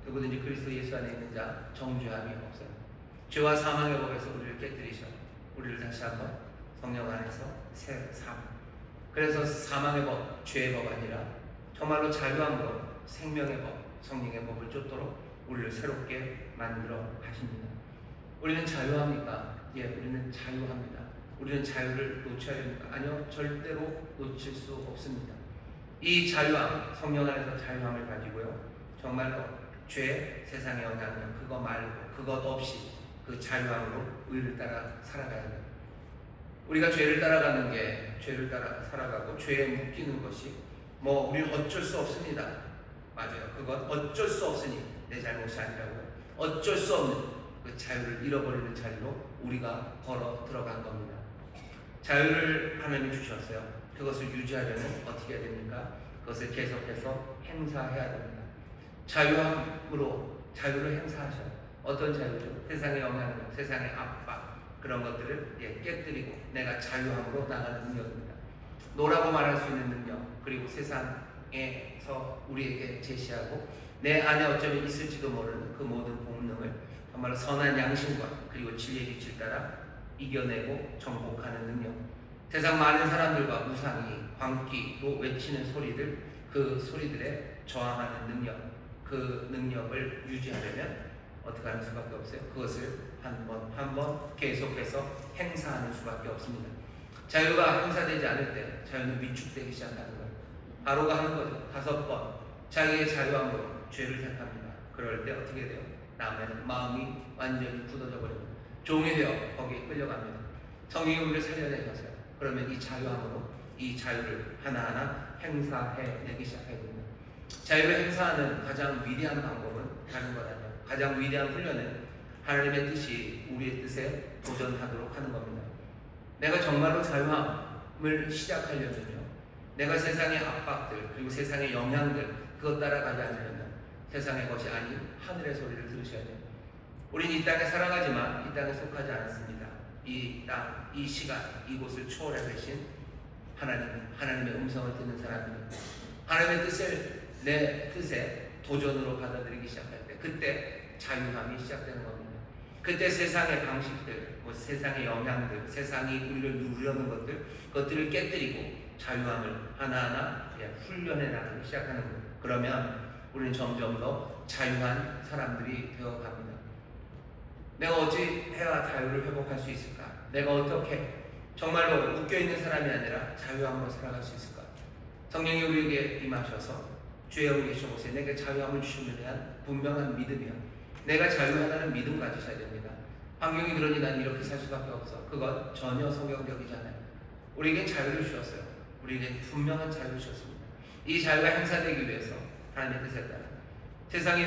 누구든지 그리스도 예수 안에 있는 자 정죄함이 없어요. 죄와 사망의 법에서 우리를 깨뜨리셔 우리를 다시 한번 성령 안에서 새 삶. 그래서 사망의 법, 죄의 법 아니라 정말로 자유함으로 생명의 법, 성령의 법을 쫓도록 우리를 새롭게 만들어 가십니다. 우리는 자유합니까? 예, 우리는 자유합니다. 우리는 자유를 놓쳐야 됩니까? 아니요, 절대로 놓칠 수 없습니다. 이 자유함, 성령 안에서 자유함을 가지고요, 정말로 죄, 세상의 영향력, 그거 말고 그것 없이 그 자유함으로 의를 따라 살아가야 돼요. 우리가 죄를 따라가는 게, 죄를 따라 살아가고 죄에 묶이는 것이 우리는 어쩔 수 없습니다. 맞아요. 그건 어쩔 수 없으니 내 잘못이 아니라고요. 어쩔 수 없는 그 자유를 잃어버리는 자리로 우리가 걸어 들어간 겁니다. 자유를 하나님이 주셨어요. 그것을 유지하려면 어떻게 해야 됩니까? 그것을 계속해서 행사해야 됩니다. 자유함으로 자유를 행사하셔요. 어떤 자유죠? 세상의 영향력, 세상의 압박, 그런 것들을 깨뜨리고 내가 자유함으로 나가는 능력입니다. 노라고 말할 수 있는 능력, 그리고 세상에서 우리에게 제시하고 내 안에 어쩌면 있을지도 모르는 그 모든 본능을 정말로 선한 양심과 그리고 진리의 빛을 따라 이겨내고 정복하는 능력. 세상 많은 사람들과 우상이 광기로 외치는 소리들, 그 소리들에 저항하는 능력, 그 능력을 유지하려면 어떻게 하는 수밖에 없어요? 그것을 한 번 계속해서 행사하는 수밖에 없습니다. 자유가 행사되지 않을 때 자유는 위축되기 시작하는 거예요. 바로가 하는 거죠. 5번 자기의 자유함으로 죄를 택합니다. 그럴 때 어떻게 돼요? 다음에는 마음이 완전히 굳어져 버립니다. 종이 되어 거기에 끌려갑니다. 성령이 우리를 살려내셨어요. 그러면 이 자유함으로 이 자유를 하나하나 행사해내기 시작해야 됩니다. 자유를 행사하는 가장 위대한 방법은 다른 것 아니에요. 가장 위대한 훈련은 하나님의 뜻이 우리의 뜻에 도전하도록 하는 겁니다. 내가 정말로 자유함을 시작하려면요, 내가 세상의 압박들 그리고 세상의 영향들 그것 따라가지 않으려면 세상의 것이 아닌 하늘의 소리를 들으셔야 돼요. 우린 이 땅에 살아가지만 이 땅에 속하지 않았습니다. 이 땅, 이 시간, 이곳을 초월해 계신 하나님의 음성을 듣는 사람입니다. 하나님의 뜻을 내 뜻에 도전으로 받아들이기 시작할 때 그때 자유함이 시작되는 겁니다. 그때 세상의 방식들, 세상의 영향들, 세상이 우리를 누르려는 그것들을 깨뜨리고 자유함을 하나하나 훈련해 나가기 시작하는 거예요. 그러면 우리는 점점 더 자유한 사람들이 되어갑니다. 내가 어찌 해야 자유를 회복할 수 있을까? 내가 어떻게 정말로 묶여있는 사람이 아니라 자유함으로 살아갈 수 있을까? 성령이 우리에게 임하셔서 주의 영이 계신 곳에 내게 자유함을 주심에 대한 분명한 믿음이요, 내가 자유하다는 믿음 가지셔야 됩니다. 환경이 그러니 난 이렇게 살 수밖에 없어. 그건 전혀 성경적이잖아요. 우리에겐 자유를 주셨어요. 우리에겐 분명한 자유를 주셨습니다. 이 자유가 행사되기 위해서 하나님의 뜻에 따라 세상에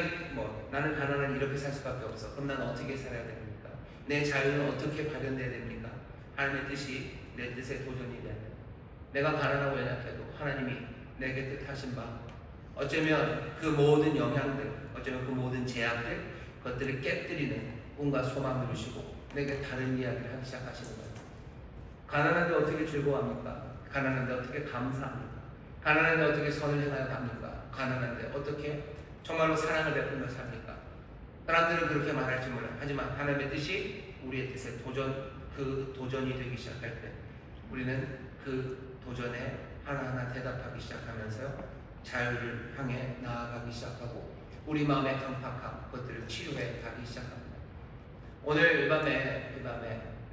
나는 가난한 이렇게 살 수밖에 없어. 그럼 나는 어떻게 살아야 됩니까? 내 자유는 어떻게 발현돼야 됩니까? 하나님의 뜻이 내 뜻에 도전이 돼야 돼요. 내가 가난하고 연약해도 하나님이 내게 뜻하신 바, 어쩌면 그 모든 영향들, 어쩌면 그 모든 제약들, 그것들을 깨뜨리는 꿈과 소망을 주시고 내게 다른 이야기를 하기 시작하시는 거예요. 가난한데 어떻게 즐거워합니까? 가난한데 어떻게 감사합니까? 가난한데 어떻게 선을 행하여 갑니까? 가난한데 어떻게 정말로 사랑을 베풀며 삽니까? 사람들은 그렇게 말할지 몰라요. 하지만 하나님의 뜻이 우리의 뜻에 그 도전이 되기 시작할 때 우리는 그 도전에 하나하나 대답하기 시작하면서요, 자유를 향해 나아가기 시작하고 우리 마음의 강팍함 그것들을 치유해 가기 시작합니다. 오늘 이 밤에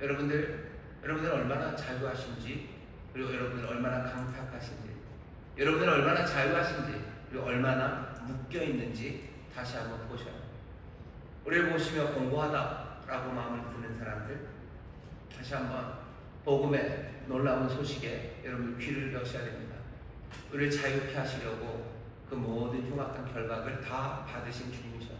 여러분들 얼마나 자유하신지, 그리고 여러분들 얼마나 강팍하신지, 여러분들 얼마나 자유하신지, 그리고 얼마나 묶여 있는지 다시 한번 보셔요. 우리를 보시며 공고하다라고 마음을 드는 사람들, 다시 한번 복음의 놀라운 소식에 여러분 귀를 여셔야 됩니다. 우리를 자유케 하시려고 그 모든 흉악한 결박을 다 받으신 주님이죠.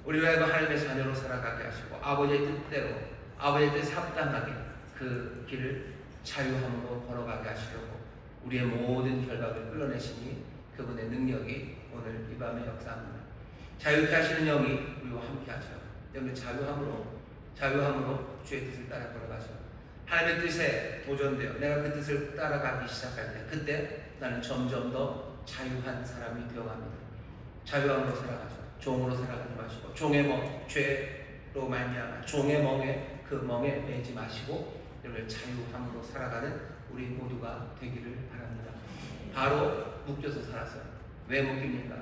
우리가 하나님의 자녀로 살아가게 하시고 아버지의 뜻대로, 아버지의 뜻에 합당하게 그 길을 자유함으로 걸어가게 하시려고 우리의 모든 결박을 끌어내시니 그분의 능력이 오늘 이 밤에 역사합니다. 자유케 하시는 영이 우리와 함께 하셔. 여러분 자유함으로 주의 뜻을 따라 걸어가셔. 하나님의 뜻에 도전되어 내가 그 뜻을 따라가기 시작할 때 그때 나는 점점 더 자유한 사람이 되어갑니다. 자유함으로 살아가죠. 종으로 살아가지 마시고 종의 멍, 죄로 말미암아 종의 멍에 매지 마시고 여러분 자유함으로 살아가는 우리 모두가 되기를 바랍니다. 바로 묶여서 살았어요. 왜 묶입니까?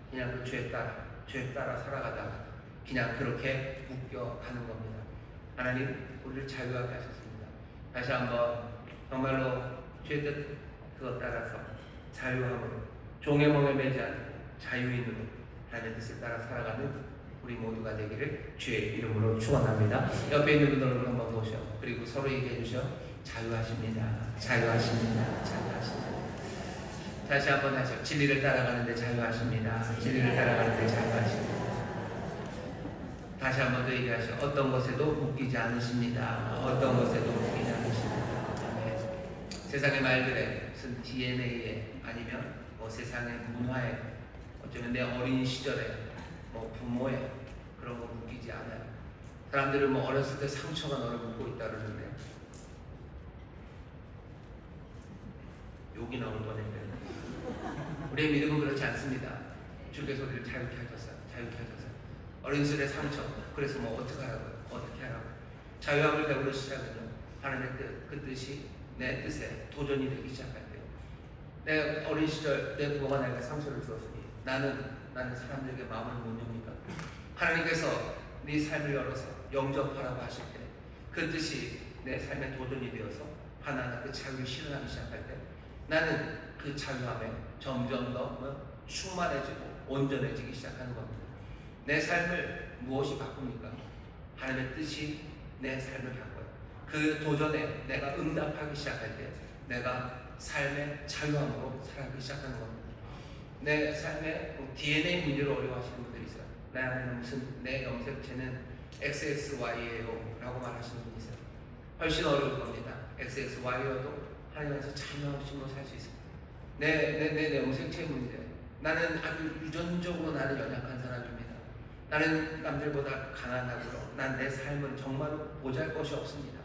그냥 그 죄 따라 살아가다가 그냥 그렇게 묶여가는 겁니다. 하나님 우리를 자유하게 하셨습니다. 다시 한번 정말로 죄 뜻 그것 따라서 자유함으로 종의 멍에 매지 않고 자유인으로 하나님의 뜻을 따라 살아가는 우리 모두가 되기를 주의 이름으로 축원합니다. 옆에 있는 분들 얼굴 한번 보셔. 그리고 서로 얘기해 주셔. 자유하십니다. 자유하십니다. 자유하십니다. 다시 한번 하죠. 진리를 따라가는데 자유하십니다. 진리를 따라가는데 자유하십니다. 다시 한번 더 얘기하시오. 어떤 것에도 묶이지 않으십니다. 어떤 것에도 묶이지 않으십니다. 네. 세상의 말들에 무슨 DNA에 아니면 세상의 문화에 어쩌면 내 어린 시절에 부모에 그런 거 묶이지 않아요. 사람들은 어렸을 때 상처가 너를 묶고 있다 그러는데 욕이 나올 뻔했는데 우리의 믿음은 그렇지 않습니다. 주께서 우리를 자유케 하셨어요. 어린 시절의 상처, 그래서 어떻게 하라고 자유함을 배우는 시작은요, 하나님의 그 뜻이 내 뜻에 도전이 되기 시작할 때요, 내 어린 시절 내 부모가 내가 상처를 주었으니 나는 사람들에게 마음을 못 엽니까? 하나님께서 네 삶을 열어서 영접하라고 하실 때 그 뜻이 내 삶의 도전이 되어서 하나하나 그 자유를 실현하기 시작할 때 나는 그 자유함에 점점 더 충만해지고 온전해지기 시작하는 겁니다. 내 삶을 무엇이 바꿉니까? 하나님의 뜻이 내 삶을 바꿔요. 그 도전에 내가 응답하기 시작할 때 내가 삶의 자유함으로 살아가기 시작하는 겁니다. 내 삶의 DNA 문제로 어려워하시는 분들이 있어요. 나는 무슨 내 염색체는 XXY예요 라고 말하시는 분이 있어요. 훨씬 어려울 겁니다. XXY여도 하나님께서 자유함으로 살 수 있습니다. 내 염색체 문제, 나는 아주 유전적으로 나는 연약한 사람입니다. 나는 남들보다 가난하고요. 난 내 삶은 정말로 보잘것이 없습니다.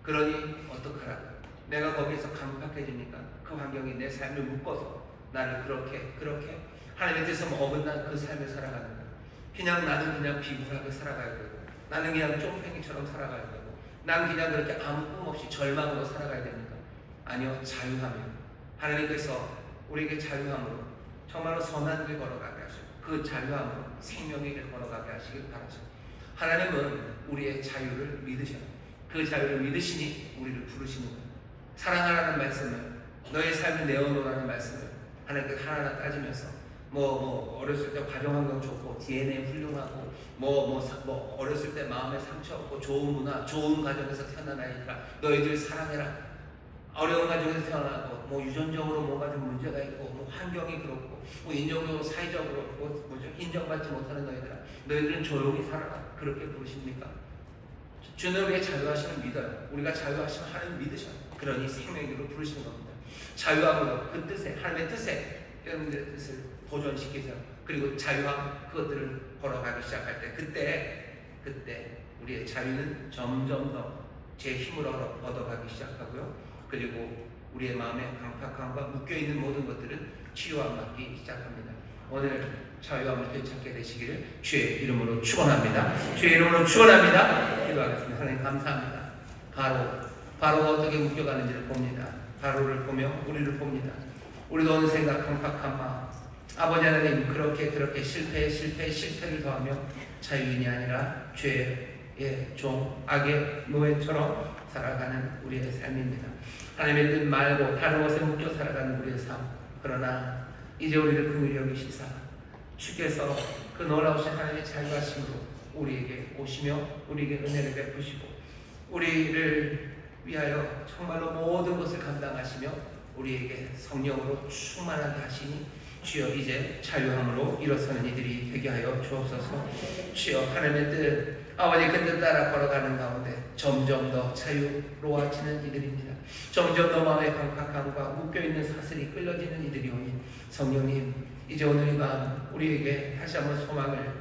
그러니 어떡하라고요? 내가 거기에서 강팍해지니까 그 환경이 내 삶을 묶어서 나를 그렇게 하나님의 뜻에 어긋난 그 삶을 살아가는 거예요. 나는 그냥 비굴하게 살아가야 되고, 나는 그냥 쫑팽이처럼 살아가야 되고, 난 그냥 그렇게 아무 꿈 없이 절망으로 살아가야 됩니까? 아니요, 자유함이요. 하나님께서 우리에게 자유함으로 정말로 선한 길 걸어가게 하시고 그 자유함으로 생명의 길 걸어가게 하시길 바라죠. 하나님은 우리의 자유를 믿으셔요. 그 자유를 믿으시니 우리를 부르시는 거예요. 사랑하라는 말씀을, 너의 삶을 내어놓으라는 말씀을 하나님께 하나하나 따지면서 어렸을 때 가정환경 좋고 DNA 훌륭하고 어렸을 때 마음에 상처 없고 좋은 문화, 좋은 가정에서 태어난 아이들아 너희들 사랑해라. 어려운 가정에서 태어나고 유전적으로 뭔가 좀 문제가 있고 환경이 그렇고 인종적으로 사회적으로 인정받지 못하는 너희들은 조용히 살아라. 그렇게 부르십니까? 주는 우리의 자유하심을 믿어요. 우리가 자유하심을 하나님 믿으셔요. 그러니 생명으로 부르시는 겁니다. 자유함으로 그 뜻에, 하나님의 뜻에 여러분들의 뜻을 도전시키세요. 그리고 자유함 그것들을 걸어가기 시작할 때 그때 우리의 자유는 점점 더 제 힘으로 얻어가기 시작하고요. 그리고 우리의 마음의 강팍함과 묶여있는 모든 것들은 치유함 받기 시작합니다. 오늘 자유함을 되찾게 되시기를 주의 이름으로 축원합니다. 주의 이름으로 축원합니다. 기도하겠습니다. 하나님 감사합니다. 바로 어떻게 묶여가는지를 봅니다. 바로를 보며 우리를 봅니다. 우리도 어느 생각 강팍한 마음, 아버지 하나님 그렇게 실패를 더하며 자유인이 아니라 죄의 종, 악의 노예처럼 살아가는 우리의 삶입니다. 하나님의 뜻 말고 다른 것에 묶여 살아가는 우리의 삶. 그러나 이제 우리를 긍휼히 여기시사 주께서 그 놀라우신 하나님의 자유하심으로 우리에게 오시며 우리에게 은혜를 베푸시고 우리를 위하여 정말로 모든 것을 감당하시며 우리에게 성령으로 충만하게 하시니 주여 이제 자유함으로 일어서는 이들이 되게 하여 주옵소서. 주여 하나님의 뜻 아버지 그 뜻 따라 걸어가는 가운데 점점 더 자유로워지는 이들입니다. 점점 더 마음의 강팍함과 묶여있는 사슬이 끌려지는 이들이 오니 성령님 이제 오늘 이 밤 우리에게 다시 한번 소망을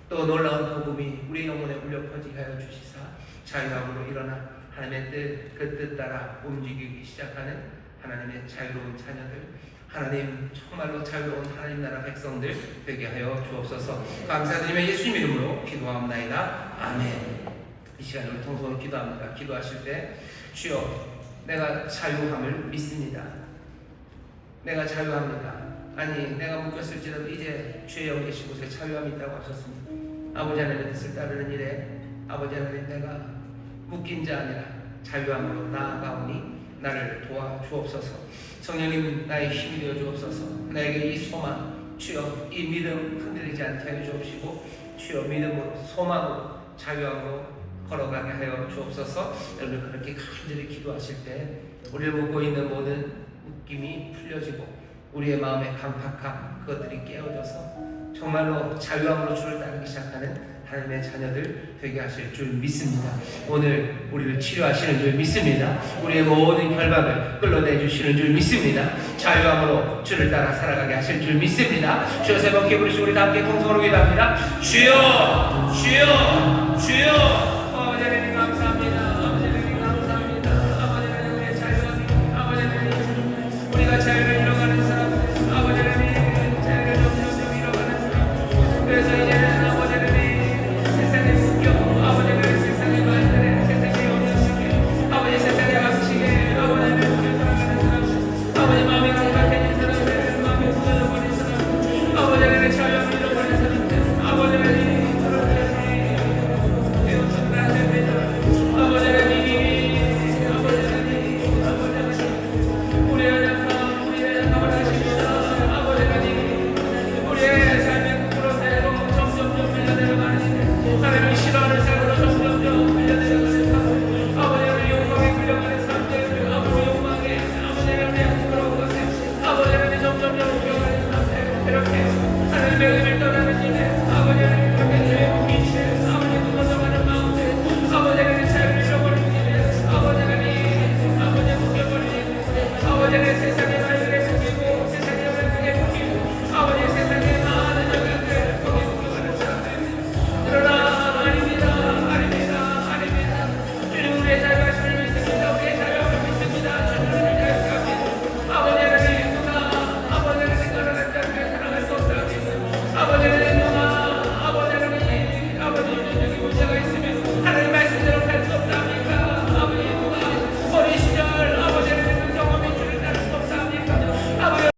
또 놀라운 복음이 우리 영혼에 울려 퍼지게 하여 주시사 자유함으로 일어나 하나님의 뜻 그 뜻 따라 움직이기 시작하는 하나님의 자유로운 자녀들, 하나님 정말로 자유로운 하나님 나라 백성들 되게 하여 주옵소서. 감사드리며 예수님 이름으로 기도하옵나이다. 아멘. 이 시간 우리 통성으로 기도합니다. 기도하실 때 주여 내가 자유함을 믿습니다. 내가 자유합니다. 아니 내가 묶였을지라도 이제 주의 영 계신 곳에 자유함이 있다고 하셨습니다. 아버지 하나님의 뜻을 따르는 일에 아버지 하나님 내가 묶인 자 아니라 자유함으로 나아가오니 나를 도와주옵소서. 성령님 나의 힘이 되어 주옵소서. 나에게 이 소망 주여 이 믿음 흔들리지 않게 하여 주옵시고 주여 믿음으로 소망으로 자유함으로 걸어가게 하여 주옵소서. 여러분 그렇게 간절히 기도하실 때 우리를 묶고 있는 모든 묶임이 풀려지고 우리의 마음의 강팍함 그것들이 깨어져서 정말로 자유함으로 주를 따르기 시작하는 하나님의 자녀들 되게 하실 줄 믿습니다. 오늘 우리를 치료하시는 줄 믿습니다. 우리의 모든 결박을 끌어내주시는 줄 믿습니다. 자유함으로 주를 따라 살아가게 하실 줄 믿습니다. 주여 세 번 기부르시고 우리 다 함께 통성으로 기도합니다. 주여 주여 주여